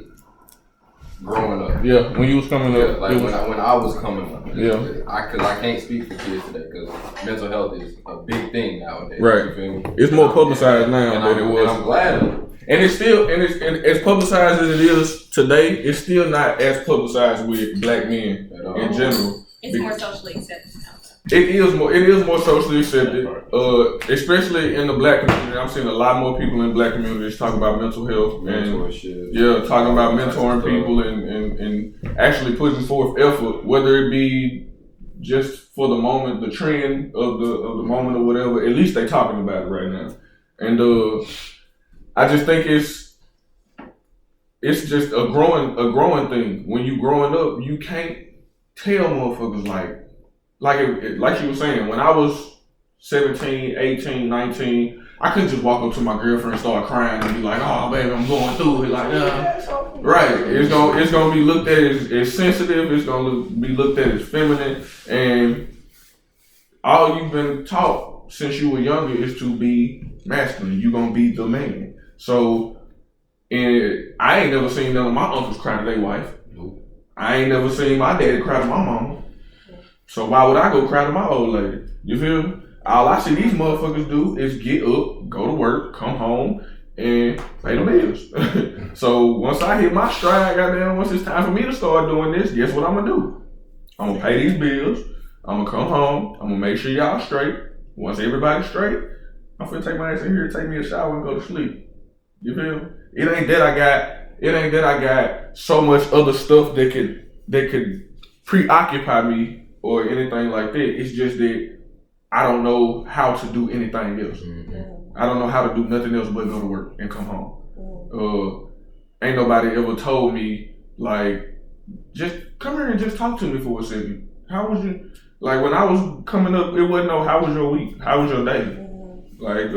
growing up. Yeah, when you was coming Yeah, up, like it was, when I was coming up. Yeah. Cause I can't speak for kids today because mental health is a big thing nowadays. Right. You feel me? it's more publicized now And than it was. I'm glad of it. And it's still, and as publicized as it is today, it's still not as publicized with black men At all. in general. It's more socially accepted now. It is more socially accepted, especially in the black community. I'm seeing a lot more people in black communities talk about mental health and Mentorship. yeah, talking about mentoring people and actually putting forth effort, whether it be just for the moment, the trend of the moment or whatever. At least they talking about it right now, and I just think it's just a growing thing. When you growing up, you can't tell motherfuckers like you were saying, when I was 17, 18, 19, I couldn't just walk up to my girlfriend and start crying and be like, oh baby, I'm going through it. Like, right. It's gonna be looked at as sensitive, it's gonna be looked at as feminine, and all you've been taught since you were younger is to be masculine. You're gonna be the man. So I ain't never seen none of my uncles cry to their wife. Nope. I ain't never seen my daddy cry to my mama. So why would I go cry to my old lady? You feel me? All I see these motherfuckers do is get up, go to work, come home, and pay the bills. So once I hit my stride, goddamn, once it's time for me to start doing this, guess what I'm gonna do? I'm gonna pay these bills. I'm gonna come home. I'm gonna make sure y'all straight. Once everybody's straight, I'm finna take my ass in here, take me a shower, and go to sleep. You feel me? It ain't that I got so much other stuff that could preoccupy me or anything like that. It's just that I don't know how to do anything else. Mm-hmm. I don't know how to do nothing else but go to work and come home. Ain't nobody ever told me, like, just come here and just talk to me for a second. How was you? Like, when I was coming up, it wasn't no, how was your week? How was your day? Like,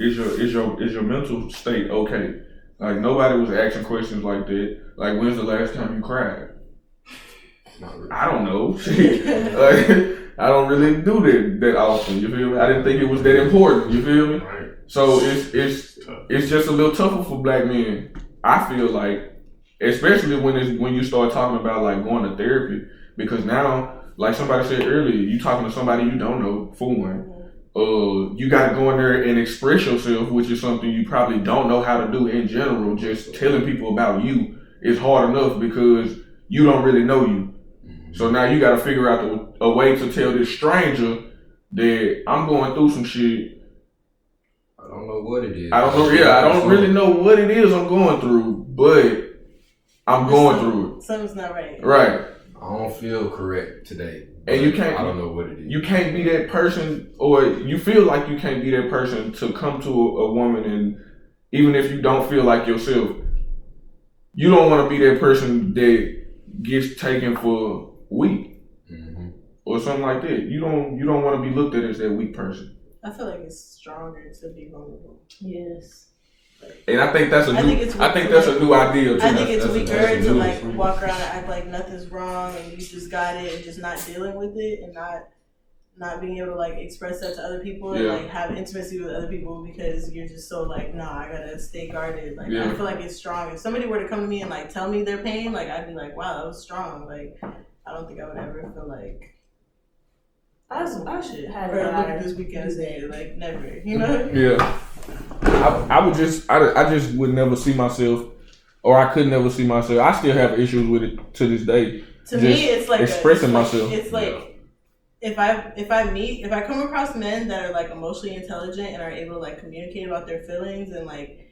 is your mental state okay? Like, nobody was asking questions like that. Like, when's the last time you cried? Not really. I don't know. Like, I don't really do that often. You feel me? I didn't think it was that important. You feel me? Right. So it's just a little tougher for black men. I feel like, especially when you start talking about like going to therapy, because now, like somebody said earlier, you talking to somebody you don't know, for one. You got to go in there and express yourself, which is something you probably don't know how to do in general. Just telling people about you is hard enough because you don't really know you. So now you got to figure out a way to tell this stranger that I'm going through some shit. I don't know what it is. I don't know. Yeah, I don't really know what it is I'm going through, but I'm going through Something's not right. it. Right. I don't feel correct today. And you can't. I don't know what it is. You can't be that person, or you feel like you can't be that person to come to a woman, and even if you don't feel like yourself, you don't want to be that person that gets taken for weak or something like that. You don't want to be looked at as that weak person. I feel like it's stronger to be vulnerable. Yes. And I think that's a I new. think it's I think that's a new idea too. I think it's that's- weaker that's to new. like walk around and act like nothing's wrong and you just got it and just not dealing with it and not being able to like express that to other people and Yeah. like have intimacy with other people because you're just so like, nah, I gotta stay guarded. Like Yeah. I feel like it's strong. If somebody were to come to me and like tell me their pain, like I'd be like, wow, that was strong. Like I don't think I would ever feel like I shit. had Or a look guy at this weak ass do that. nigga. Like never. You know? Yeah. I would just. I just would never see myself, or I could never see myself. I still have issues with it to this day. To Just me, it's like expressing it's like, myself. It's like if I come across men that are like emotionally intelligent and are able to like communicate about their feelings and like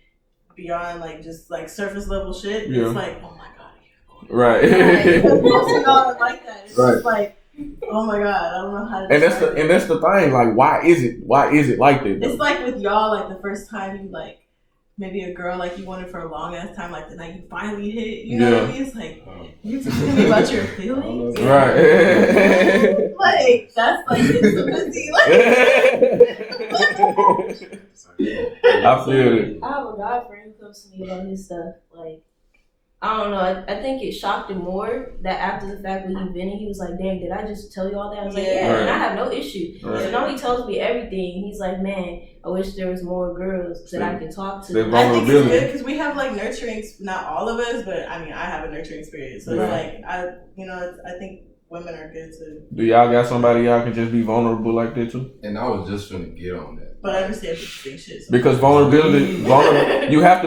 beyond like just like surface level shit, Yeah. it's like, oh my god, Right. because most of y'all are like that. It's Right. just like, oh my god, I don't know how to. And describe it. that's the thing. Like, why is it like that? Though? It's like with y'all, like the first time you like maybe a girl like you wanted for a long ass time, like the night you finally hit, you know what I mean? It's like you telling me about your feelings, Right. Like that's like intimacy, like. I feel it. I have a guy friend who comes to me about his stuff. Like, I don't know. I think it shocked him more that after the fact when he vented, he was like, "Dang, did I just tell you all that?" I was like, "Yeah," Right. and I have no issue. Right. So now he tells me everything. He's like, "Man, I wish there was more girls that I could talk to." That I think it's vulnerability. good because we have like nurturing. Not all of us, but I mean, I have a nurturing spirit. So Right. it's like I think women are good to. Do y'all got somebody y'all can just be vulnerable like that too? And I was just gonna get on that. But I understand people think shit. So. Because vulnerability, you have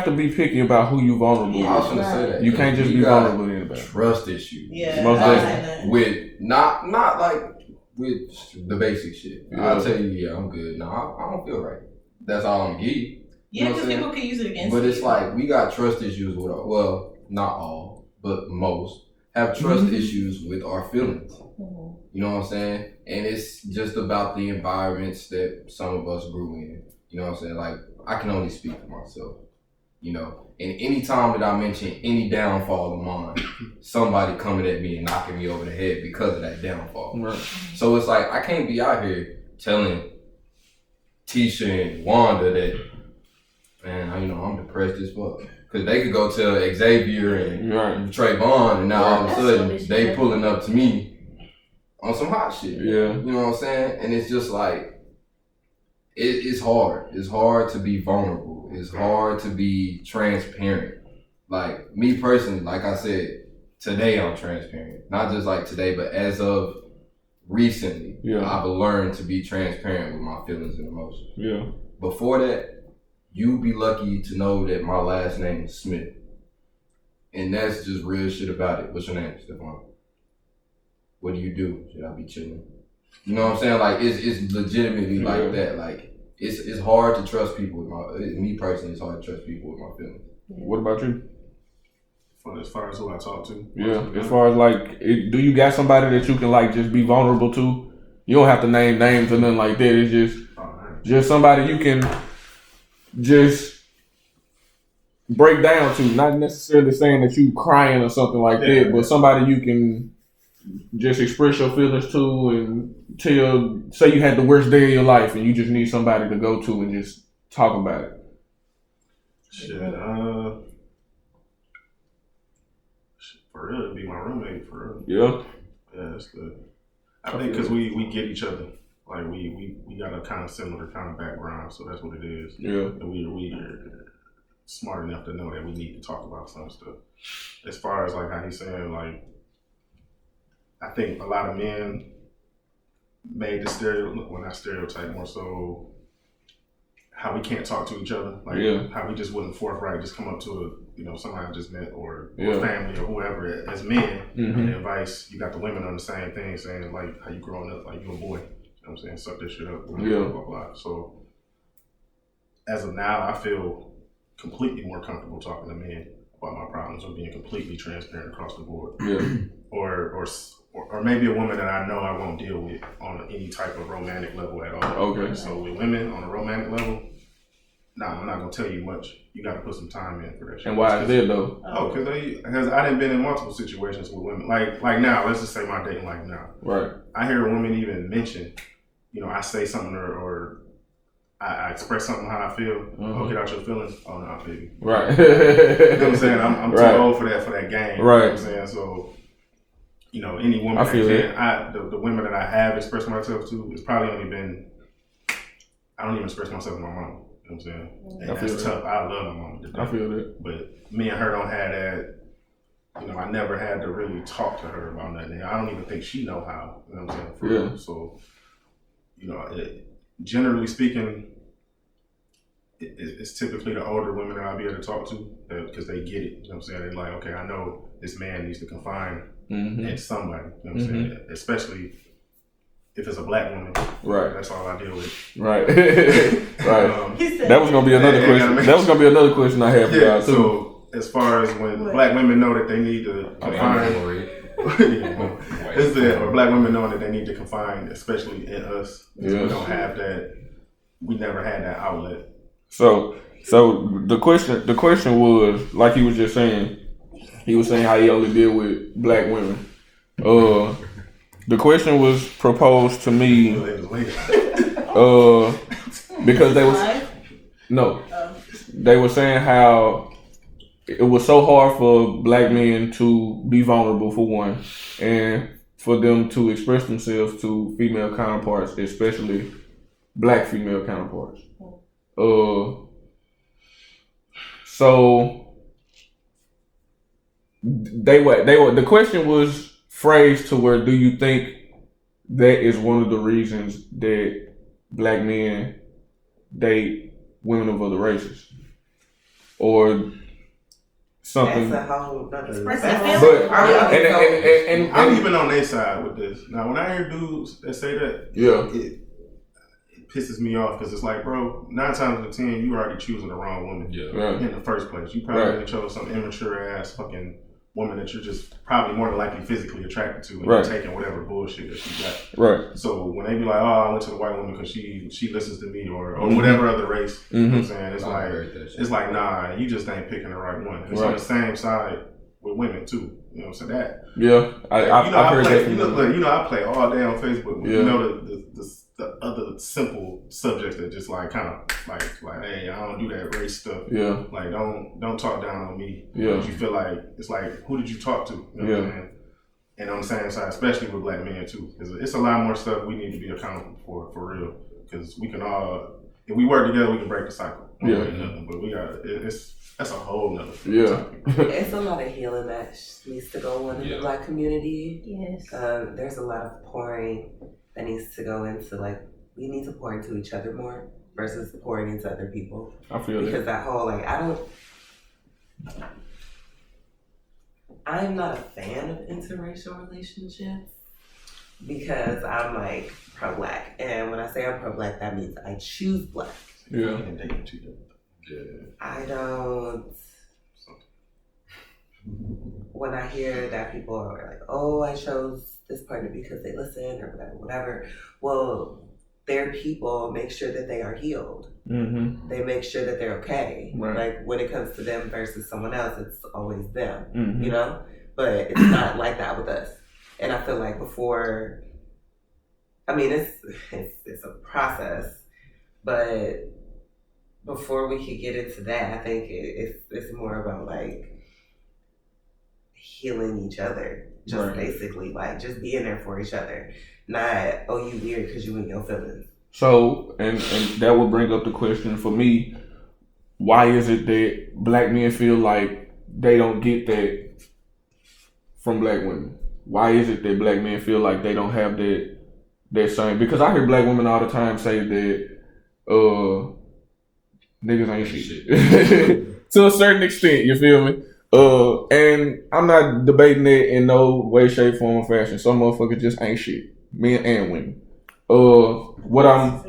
to be picky about who you vulnerable I was with. gonna say that. You can't just You be got vulnerable to anybody. Trust issues. Yeah, Most I definitely. understand that. With not like with the basic shit. Yeah. I'll tell you, yeah, I'm good. No, I don't feel right. That's all I'm give you. Yeah, know what because I'm saying? people can use it against But you. it's like we got trust issues with our, well, not all, but most have trust issues with our feelings. Mhm. You know what I'm saying? And it's just about the environments that some of us grew in. You know what I'm saying? Like, I can only speak for myself. You know? And any time that I mention any downfall of mine, somebody coming at me and knocking me over the head because of that downfall. Right. So it's like, I can't be out here telling Tisha and Wanda that, man, I'm depressed as fuck. Because they could go tell Xavier and Right. Trayvon, and now all of a That's sudden so they pulling up to me on some hot shit. Yeah. You know what I'm saying? And it's just like, it's hard. It's hard to be vulnerable. It's hard to be transparent. Like, me personally, like I said, today I'm transparent. Not just like today, but as of recently, Yeah. I've learned to be transparent with my feelings and emotions. Yeah. Before that, you'd be lucky to know that my last name is Smith. And that's just real shit about it. What's your name, Stephon? What do you do? Should I be chilling? You know what I'm saying? Like, it's legitimately Yeah. like that. Like, it's hard to trust people with me personally, it's hard to trust people with my feelings. What about you? As far as who I talk to. Yeah. As far as like, do you got somebody that you can like just be vulnerable to? You don't have to name names or nothing like that. It's just somebody you can just break down to. Not necessarily saying that you crying or something like that, but somebody you can just express your feelings to and say you had the worst day of your life and you just need somebody to go to and just talk about it. Shit, for real, it'd be my roommate, for real. Yeah. Yeah, that's good. I think because we get each other. Like, we got a kind of similar kind of background, so that's what it is. Yeah. And we are smart enough to know that we need to talk about some stuff. As far as, like, how he's saying, like, I think a lot of men made the not stereotype, more so how we can't talk to each other. Like, Yeah. how we just wouldn't forthright just come up to somebody I just met or Yeah. family or whoever as men Mm-hmm. and advice. You got the women on the same thing saying, like, how you growing up, like, you a boy. You know what I'm saying? Suck this shit up. Blah, Yeah. blah, blah, blah. So, as of now, I feel completely more comfortable talking to men about my problems or being completely transparent across the board. Yeah. Or maybe a woman that I know I won't deal with on any type of romantic level at all. Okay. So with women on a romantic level, nah, I'm not gonna tell you much. You got to put some time in for that shit. And why is that though? Oh, because I didn't been in multiple situations with women. Like now, let's just say my dating life now. Right. I hear a woman even mention, I say something or I express something how I feel. Oh, get out your feelings. Oh no, baby. Right. You know what I'm saying? I'm too Right. old for that game. Right. You know what I'm saying? So, you know, any woman I feel the women that I have expressed myself to, it's probably only been, I don't even express myself to my mom. You know what I'm saying? And I feel that's that. tough. I love my mom to I death. feel that. But me and her don't have that. You know, I never had to really talk to her about nothing. I don't even think she know how. You know what I'm saying? For real. So, you know, generally speaking, it's typically the older women that I'll be able to talk to because they get it. You know what I'm saying? They're like, okay, I know this man needs to confine in somebody. You know what I'm saying? Especially if it's a black woman. Right. That's all I deal with. Right. Right. He said That was gonna be another Yeah, question. yeah, That was gonna be another question I have for Yeah, y'all too. so as far as when black women know that they need to confine, is that, or black women knowing that they need to confine, especially in us, because we don't have that. We never had that outlet. So the question was, like he was just saying, he was saying how he only deal with black women. The question was proposed to me, because they were saying how it was so hard for black men to be vulnerable for one, and for them to express themselves to female counterparts, especially black female counterparts. So the question was phrased to where, do you think that is one of the reasons that black men date women of other races, or something? That's a whole other. I'm even on their side with this. Now, when I hear dudes that say that, it pisses me off because it's like, bro, 9 times out of 10, you already choosing the wrong woman in the first place. You probably chose some immature ass fucking woman that you're just probably more than likely physically attracted to, and you're taking whatever bullshit that she got. Right. So when they be like, oh, I went to the white woman because she listens to me, or whatever other race, you know what I'm saying? It's like, nah, you just ain't picking the right one. It's on the same side with women too. You know what I'm saying? That. Yeah. I play all day on Facebook. You know the other simple subjects that just like kind of like hey, I don't do that race stuff. Yeah. Like don't talk down on me. Yeah. You feel like it's like, who did you talk to? You know what I'm saying? And on the same side, especially with black men too, because it's a lot more stuff we need to be accountable for real. Because we can all, if we work together, we can break the cycle. But we got that's a whole nother topic. It's a lot of healing that needs to go on in the black community. Yes. There's a lot of pouring that needs to go into, like, we need to pour into each other more versus pouring into other people. I feel because that whole I'm not a fan of interracial relationships because I'm like pro-black, and when I say I'm pro-black, that means I choose black. Yeah. I don't. When I hear that people are like, oh, I chose this partner because they listen or whatever. Well, their people make sure that they are healed. Mm-hmm. They make sure that they're okay. Right. Like when it comes to them versus someone else, it's always them, you know? But it's not like that with us. And I feel like before, I mean, it's a process, but before we could get into that, I think it's more about like healing each other. Just basically like just being there for each other. Not, oh, you weird because you in your feelings. So, and that would bring up the question for me, why is it that black men feel like they don't get that from black women? Why is it that black men feel like they don't have that same? Because I hear black women all the time say that niggas ain't shit. To a certain extent, you feel me? And I'm not debating it in no way, shape, form, or fashion. Some motherfuckers just ain't shit. Men and women. What I'm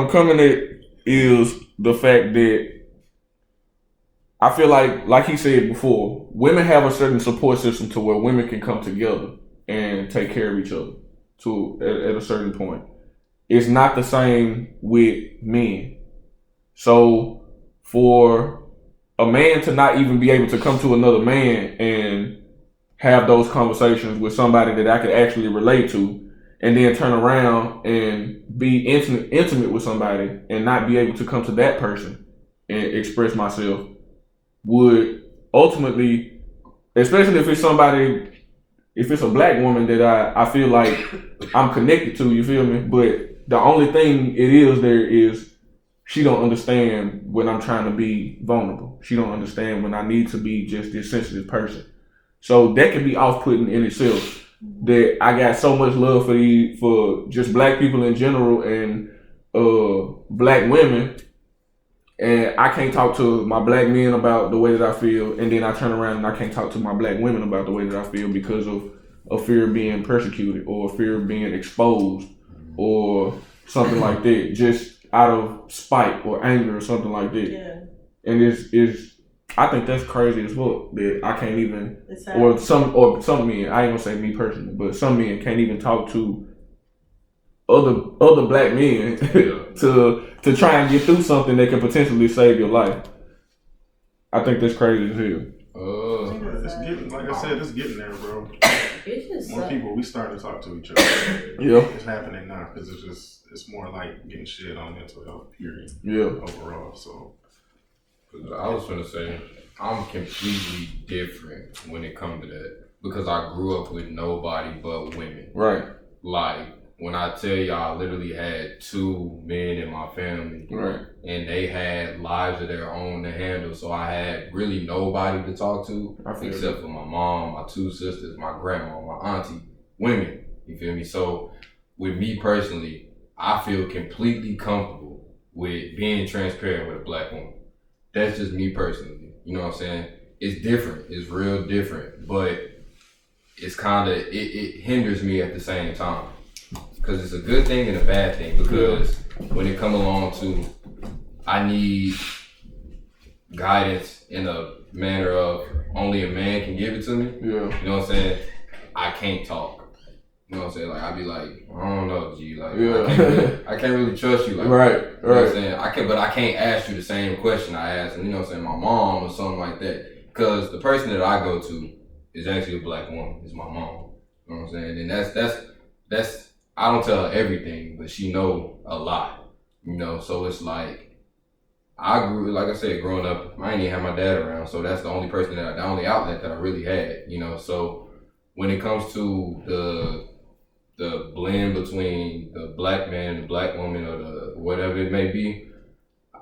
coming at is the fact that I feel like he said before, women have a certain support system to where women can come together and take care of each other at a certain point. It's not the same with men. So for a man to not even be able to come to another man and have those conversations with somebody that I could actually relate to, and then turn around and be intimate with somebody and not be able to come to that person and express myself would ultimately, especially if it's somebody, if it's a black woman that I feel like I'm connected to, you feel me? But the only thing it is there is she don't understand when I'm trying to be vulnerable. She don't understand when I need to be just this sensitive person. So that can be off-putting in itself. That I got so much love for just black people in general and black women, and I can't talk to my black men about the way that I feel, and then I turn around and I can't talk to my black women about the way that I feel because of fear of being persecuted or fear of being exposed or something like that, just out of spite or anger or something like that. Yeah. And it's I think that's crazy as well that I can't even, It's or some men, I ain't gonna say me personally, but some men can't even talk to other black men to try and get through something that can potentially save your life. I think that's crazy as hell. It's getting, like I said, it's getting there, bro. It's just More people, we starting to talk to each other. Yeah. It's happening now because it's more like getting shit on mental health, period. Yeah. Overall, so. I was gonna say, I'm completely different when it comes to that because I grew up with nobody but women. Right. Like, when I tell you I literally had 2 men in my family. Right. And they had lives of their own to handle, so I had really nobody to talk to except for my mom, my 2 sisters, my grandma, my auntie, women. You feel me? So with me personally, I feel completely comfortable with being transparent with a black woman. That's just me personally. You know what I'm saying? It's different. It's real different, but it's kind of it hinders me at the same time because it's a good thing and a bad thing because when it come along to I need guidance in a manner of only a man can give it to me. Yeah. You know what I'm saying? I can't talk. You know what I'm saying? Like, I'd be like, I don't know, G. Like, I can't really trust you. Like, right. You know what I'm saying? But I can't ask you the same question I asked, you know what I'm saying, my mom or something like that. Because the person that I go to is actually a black woman. It's my mom. You know what I'm saying? And that's I don't tell her everything, but she know a lot. You know, so it's like, like I said, growing up, I ain't even have my dad around, so that's the only the only outlet that I really had, you know. So when it comes to the blend between the black man and the black woman or the whatever it may be,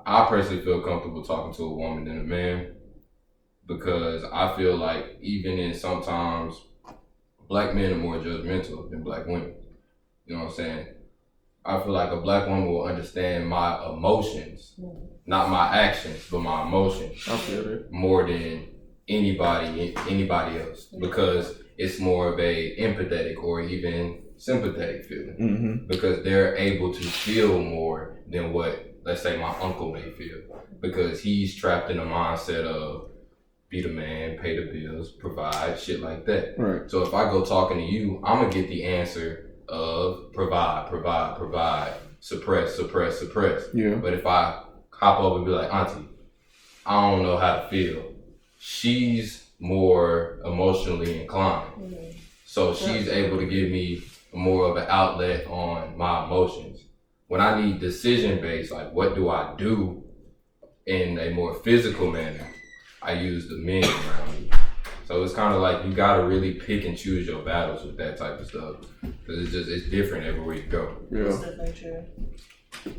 I personally feel comfortable talking to a woman than a man because I feel like even in sometimes black men are more judgmental than black women. You know what I'm saying? I feel like a black woman will understand my emotions, not my actions, but my emotions. I feel that. More than anybody else because it's more of a empathetic or even sympathetic feeling because they're able to feel more than what, let's say, my uncle may feel because he's trapped in a mindset of be the man, pay the bills, provide, shit like that. Right. So if I go talking to you, I'm gonna get the answer of provide, suppress. Yeah. But if I hop over and be like, Auntie, I don't know how to feel, she's more emotionally inclined. So she's able to give me more of an outlet on my emotions. When I need decision based, like what do I do in a more physical manner, I use the men around me. So it's kind of like you gotta really pick and choose your battles with that type of stuff because it's different everywhere you go. Yeah. That's definitely true.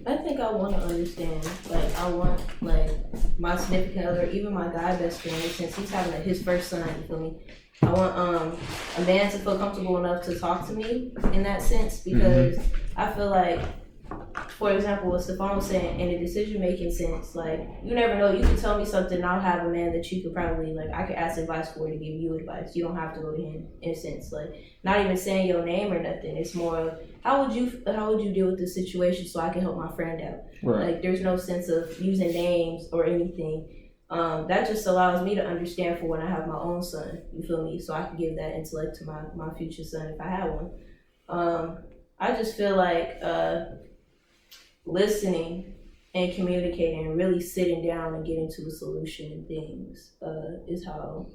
I think I want to understand. Like, I want, like, my significant other, even my guy best friend, since he's having his first son, you feel me? I want a man to feel comfortable enough to talk to me in that sense because I feel like, for example, what Stefan was saying, in a decision-making sense, like, you never know, you could tell me something, I'll have a man that you could probably, like, I could ask advice for to give you advice. You don't have to go to him, in a sense. Like, not even saying your name or nothing. It's more of, how would you deal with this situation so I can help my friend out? Right. Like, there's no sense of using names or anything. That just allows me to understand for when I have my own son, you feel me? So I can give that intellect to my future son if I have one. I just feel like listening and communicating and really sitting down and getting to a solution and things is how,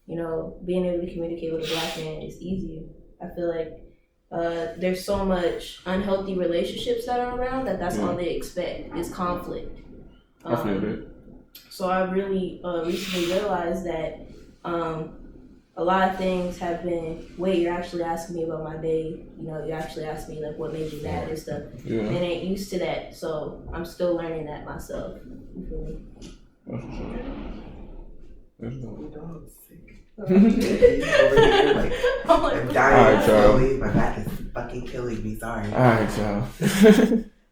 you know, being able to communicate with a black man is easier. I feel like there's so much unhealthy relationships that are around that's all they expect is conflict. I feel that. So I really recently realized that a lot of things have been, wait, you're actually asking me about my day, you know, you actually asked me like what made you mad and stuff. Yeah. And ain't used to that, so I'm still learning that myself. You feel me? That's dope. My dog's sick. I'm like, I'm All dying right, y'all. slowly. My back is fucking killing me. Sorry. Alright, y'all.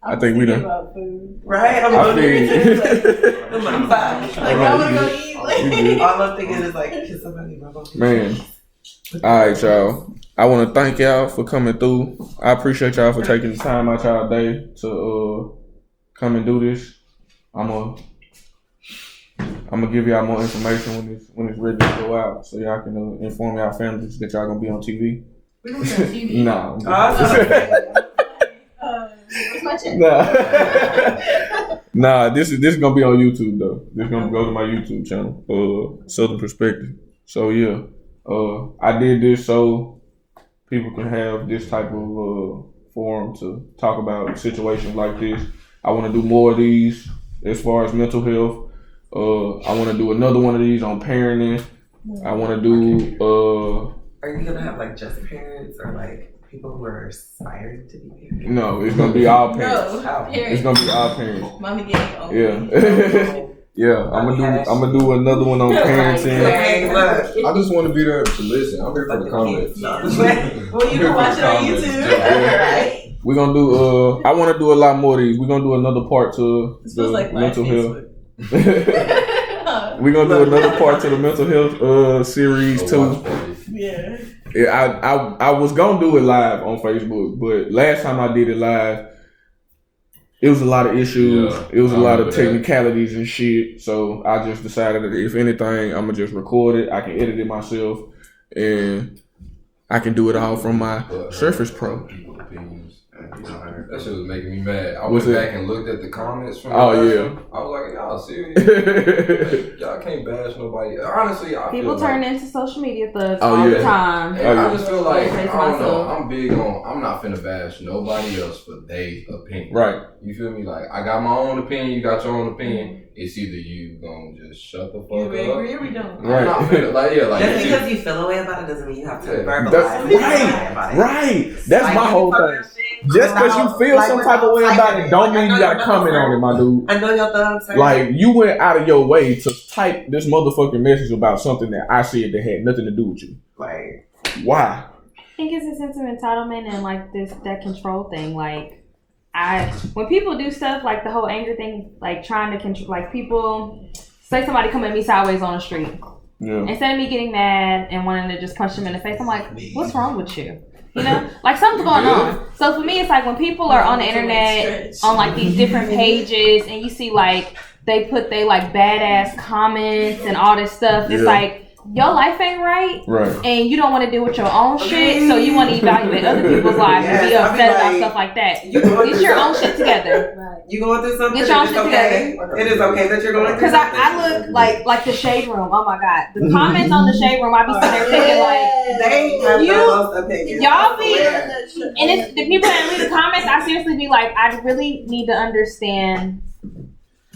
I think we done. about food. Right? I'm I going feel to I'm like, Like, fuck. y'all wanna go eat? Like, All I'm thinking is like, can somebody rub off? Man. Alright, y'all. I want to thank y'all for coming through. I appreciate y'all for taking the time out y'all day to come and do this. I'm gonna give y'all more information when it's ready to go out, so y'all can inform y'all families that y'all gonna be on TV. we don't have TV. Nah. Where's my check? Nah. Nah, this is gonna be on YouTube though. This is gonna go to my YouTube channel, Southern Perspective. So yeah, I did this so people can have this type of forum to talk about situations like this. I want to do more of these as far as mental health. I want to do another one of these on parenting. I want to do. Are you gonna have like just parents or like people who are aspiring to be parents? No, it's gonna be all parents. No, It's parents. gonna be all parents. Mommy gang only. Yeah. Yeah, I'm gonna do another one on parenting. Hey, look. I just want to be there to listen. I'm here for the comments. Well, you can watch it on YouTube. Right. We're gonna do. I want to do a lot more of these. We're gonna do another part to This the feels like mental health. Facebook. We're gonna do another part to the mental health series too. Yeah. Yeah, I was gonna do it live on Facebook, but last time I did it live, it was a lot of issues. Yeah, it was a I lot of remember that. technicalities and shit. So I just decided that if anything, I'm gonna just record it. I can edit it myself, and I can do it all from my Surface Pro. People's opinions. You know, That shit was making me mad. I What's went that? back and looked at the comments from Oh, the last yeah. one. I was like, y'all serious? Y'all can't bash nobody. Honestly, I People feel turn like, into social media thugs Oh, all yeah. the time. and Oh, I just feel like, I Face don't know, myself. I'm big on, I'm not finna bash nobody else for their opinion. Right. You feel me? Like, I got my own opinion, you got your own opinion. It's either you gonna just shut the fuck You up. agree or we don't? Right. I'm not finna, like, yeah, like, Just you- because you feel a way about it doesn't mean you have to Yeah. verbalize That's it. right. Right. That's Like, my whole thing. Just because you feel like, some type of way about it, don't mean you gotta comment on it, my dude. I know your thumbs hurt. Like, you went out of your way to type this motherfucking message about something that I said that had nothing to do with you. Like, Why? I think it's a sense of entitlement and like that control thing. Like when people do stuff like the whole anger thing, like trying to control, like people say somebody come at me sideways on the street. Yeah. Instead of me getting mad and wanting to just punch them in the face, I'm like, what's wrong with you? You know, like something's going on. So for me, it's like when people are on the internet on like these different pages and you see like they put they like badass comments and all this stuff. It's Yeah. like your life ain't right. Right. And you don't want to deal with your own shit, so you want to evaluate other people's lives and be Yes, I be upset about like, stuff like that. you going Get through your own something. shit together. Right. You going through something? Get your own It's shit okay. It is okay that you're going through Because something. I look like the shade room. Oh my god, the comments on the shade room. I be sitting there thinking like, They have You- the most opinions. y'all be- Yeah. and if the people that read the comments, I seriously be like, I really need to understand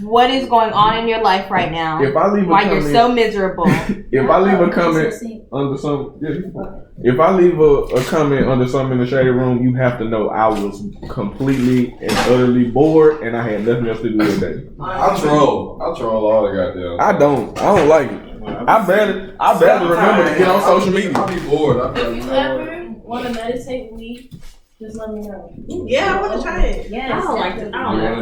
what is going on in your life right now. If I leave a Why comment, you're so miserable. if I leave a comment under some, if I leave a comment under something in the shade room, you have to know I was completely and utterly bored, and I had nothing else to do that day. I troll all the goddamn. I don't like it. I barely remember to get on social media. I be bored. I be If like, you ever want to meditate weed, just let me know. Yeah, I want to try it. Yes, I don't like it. I don't know.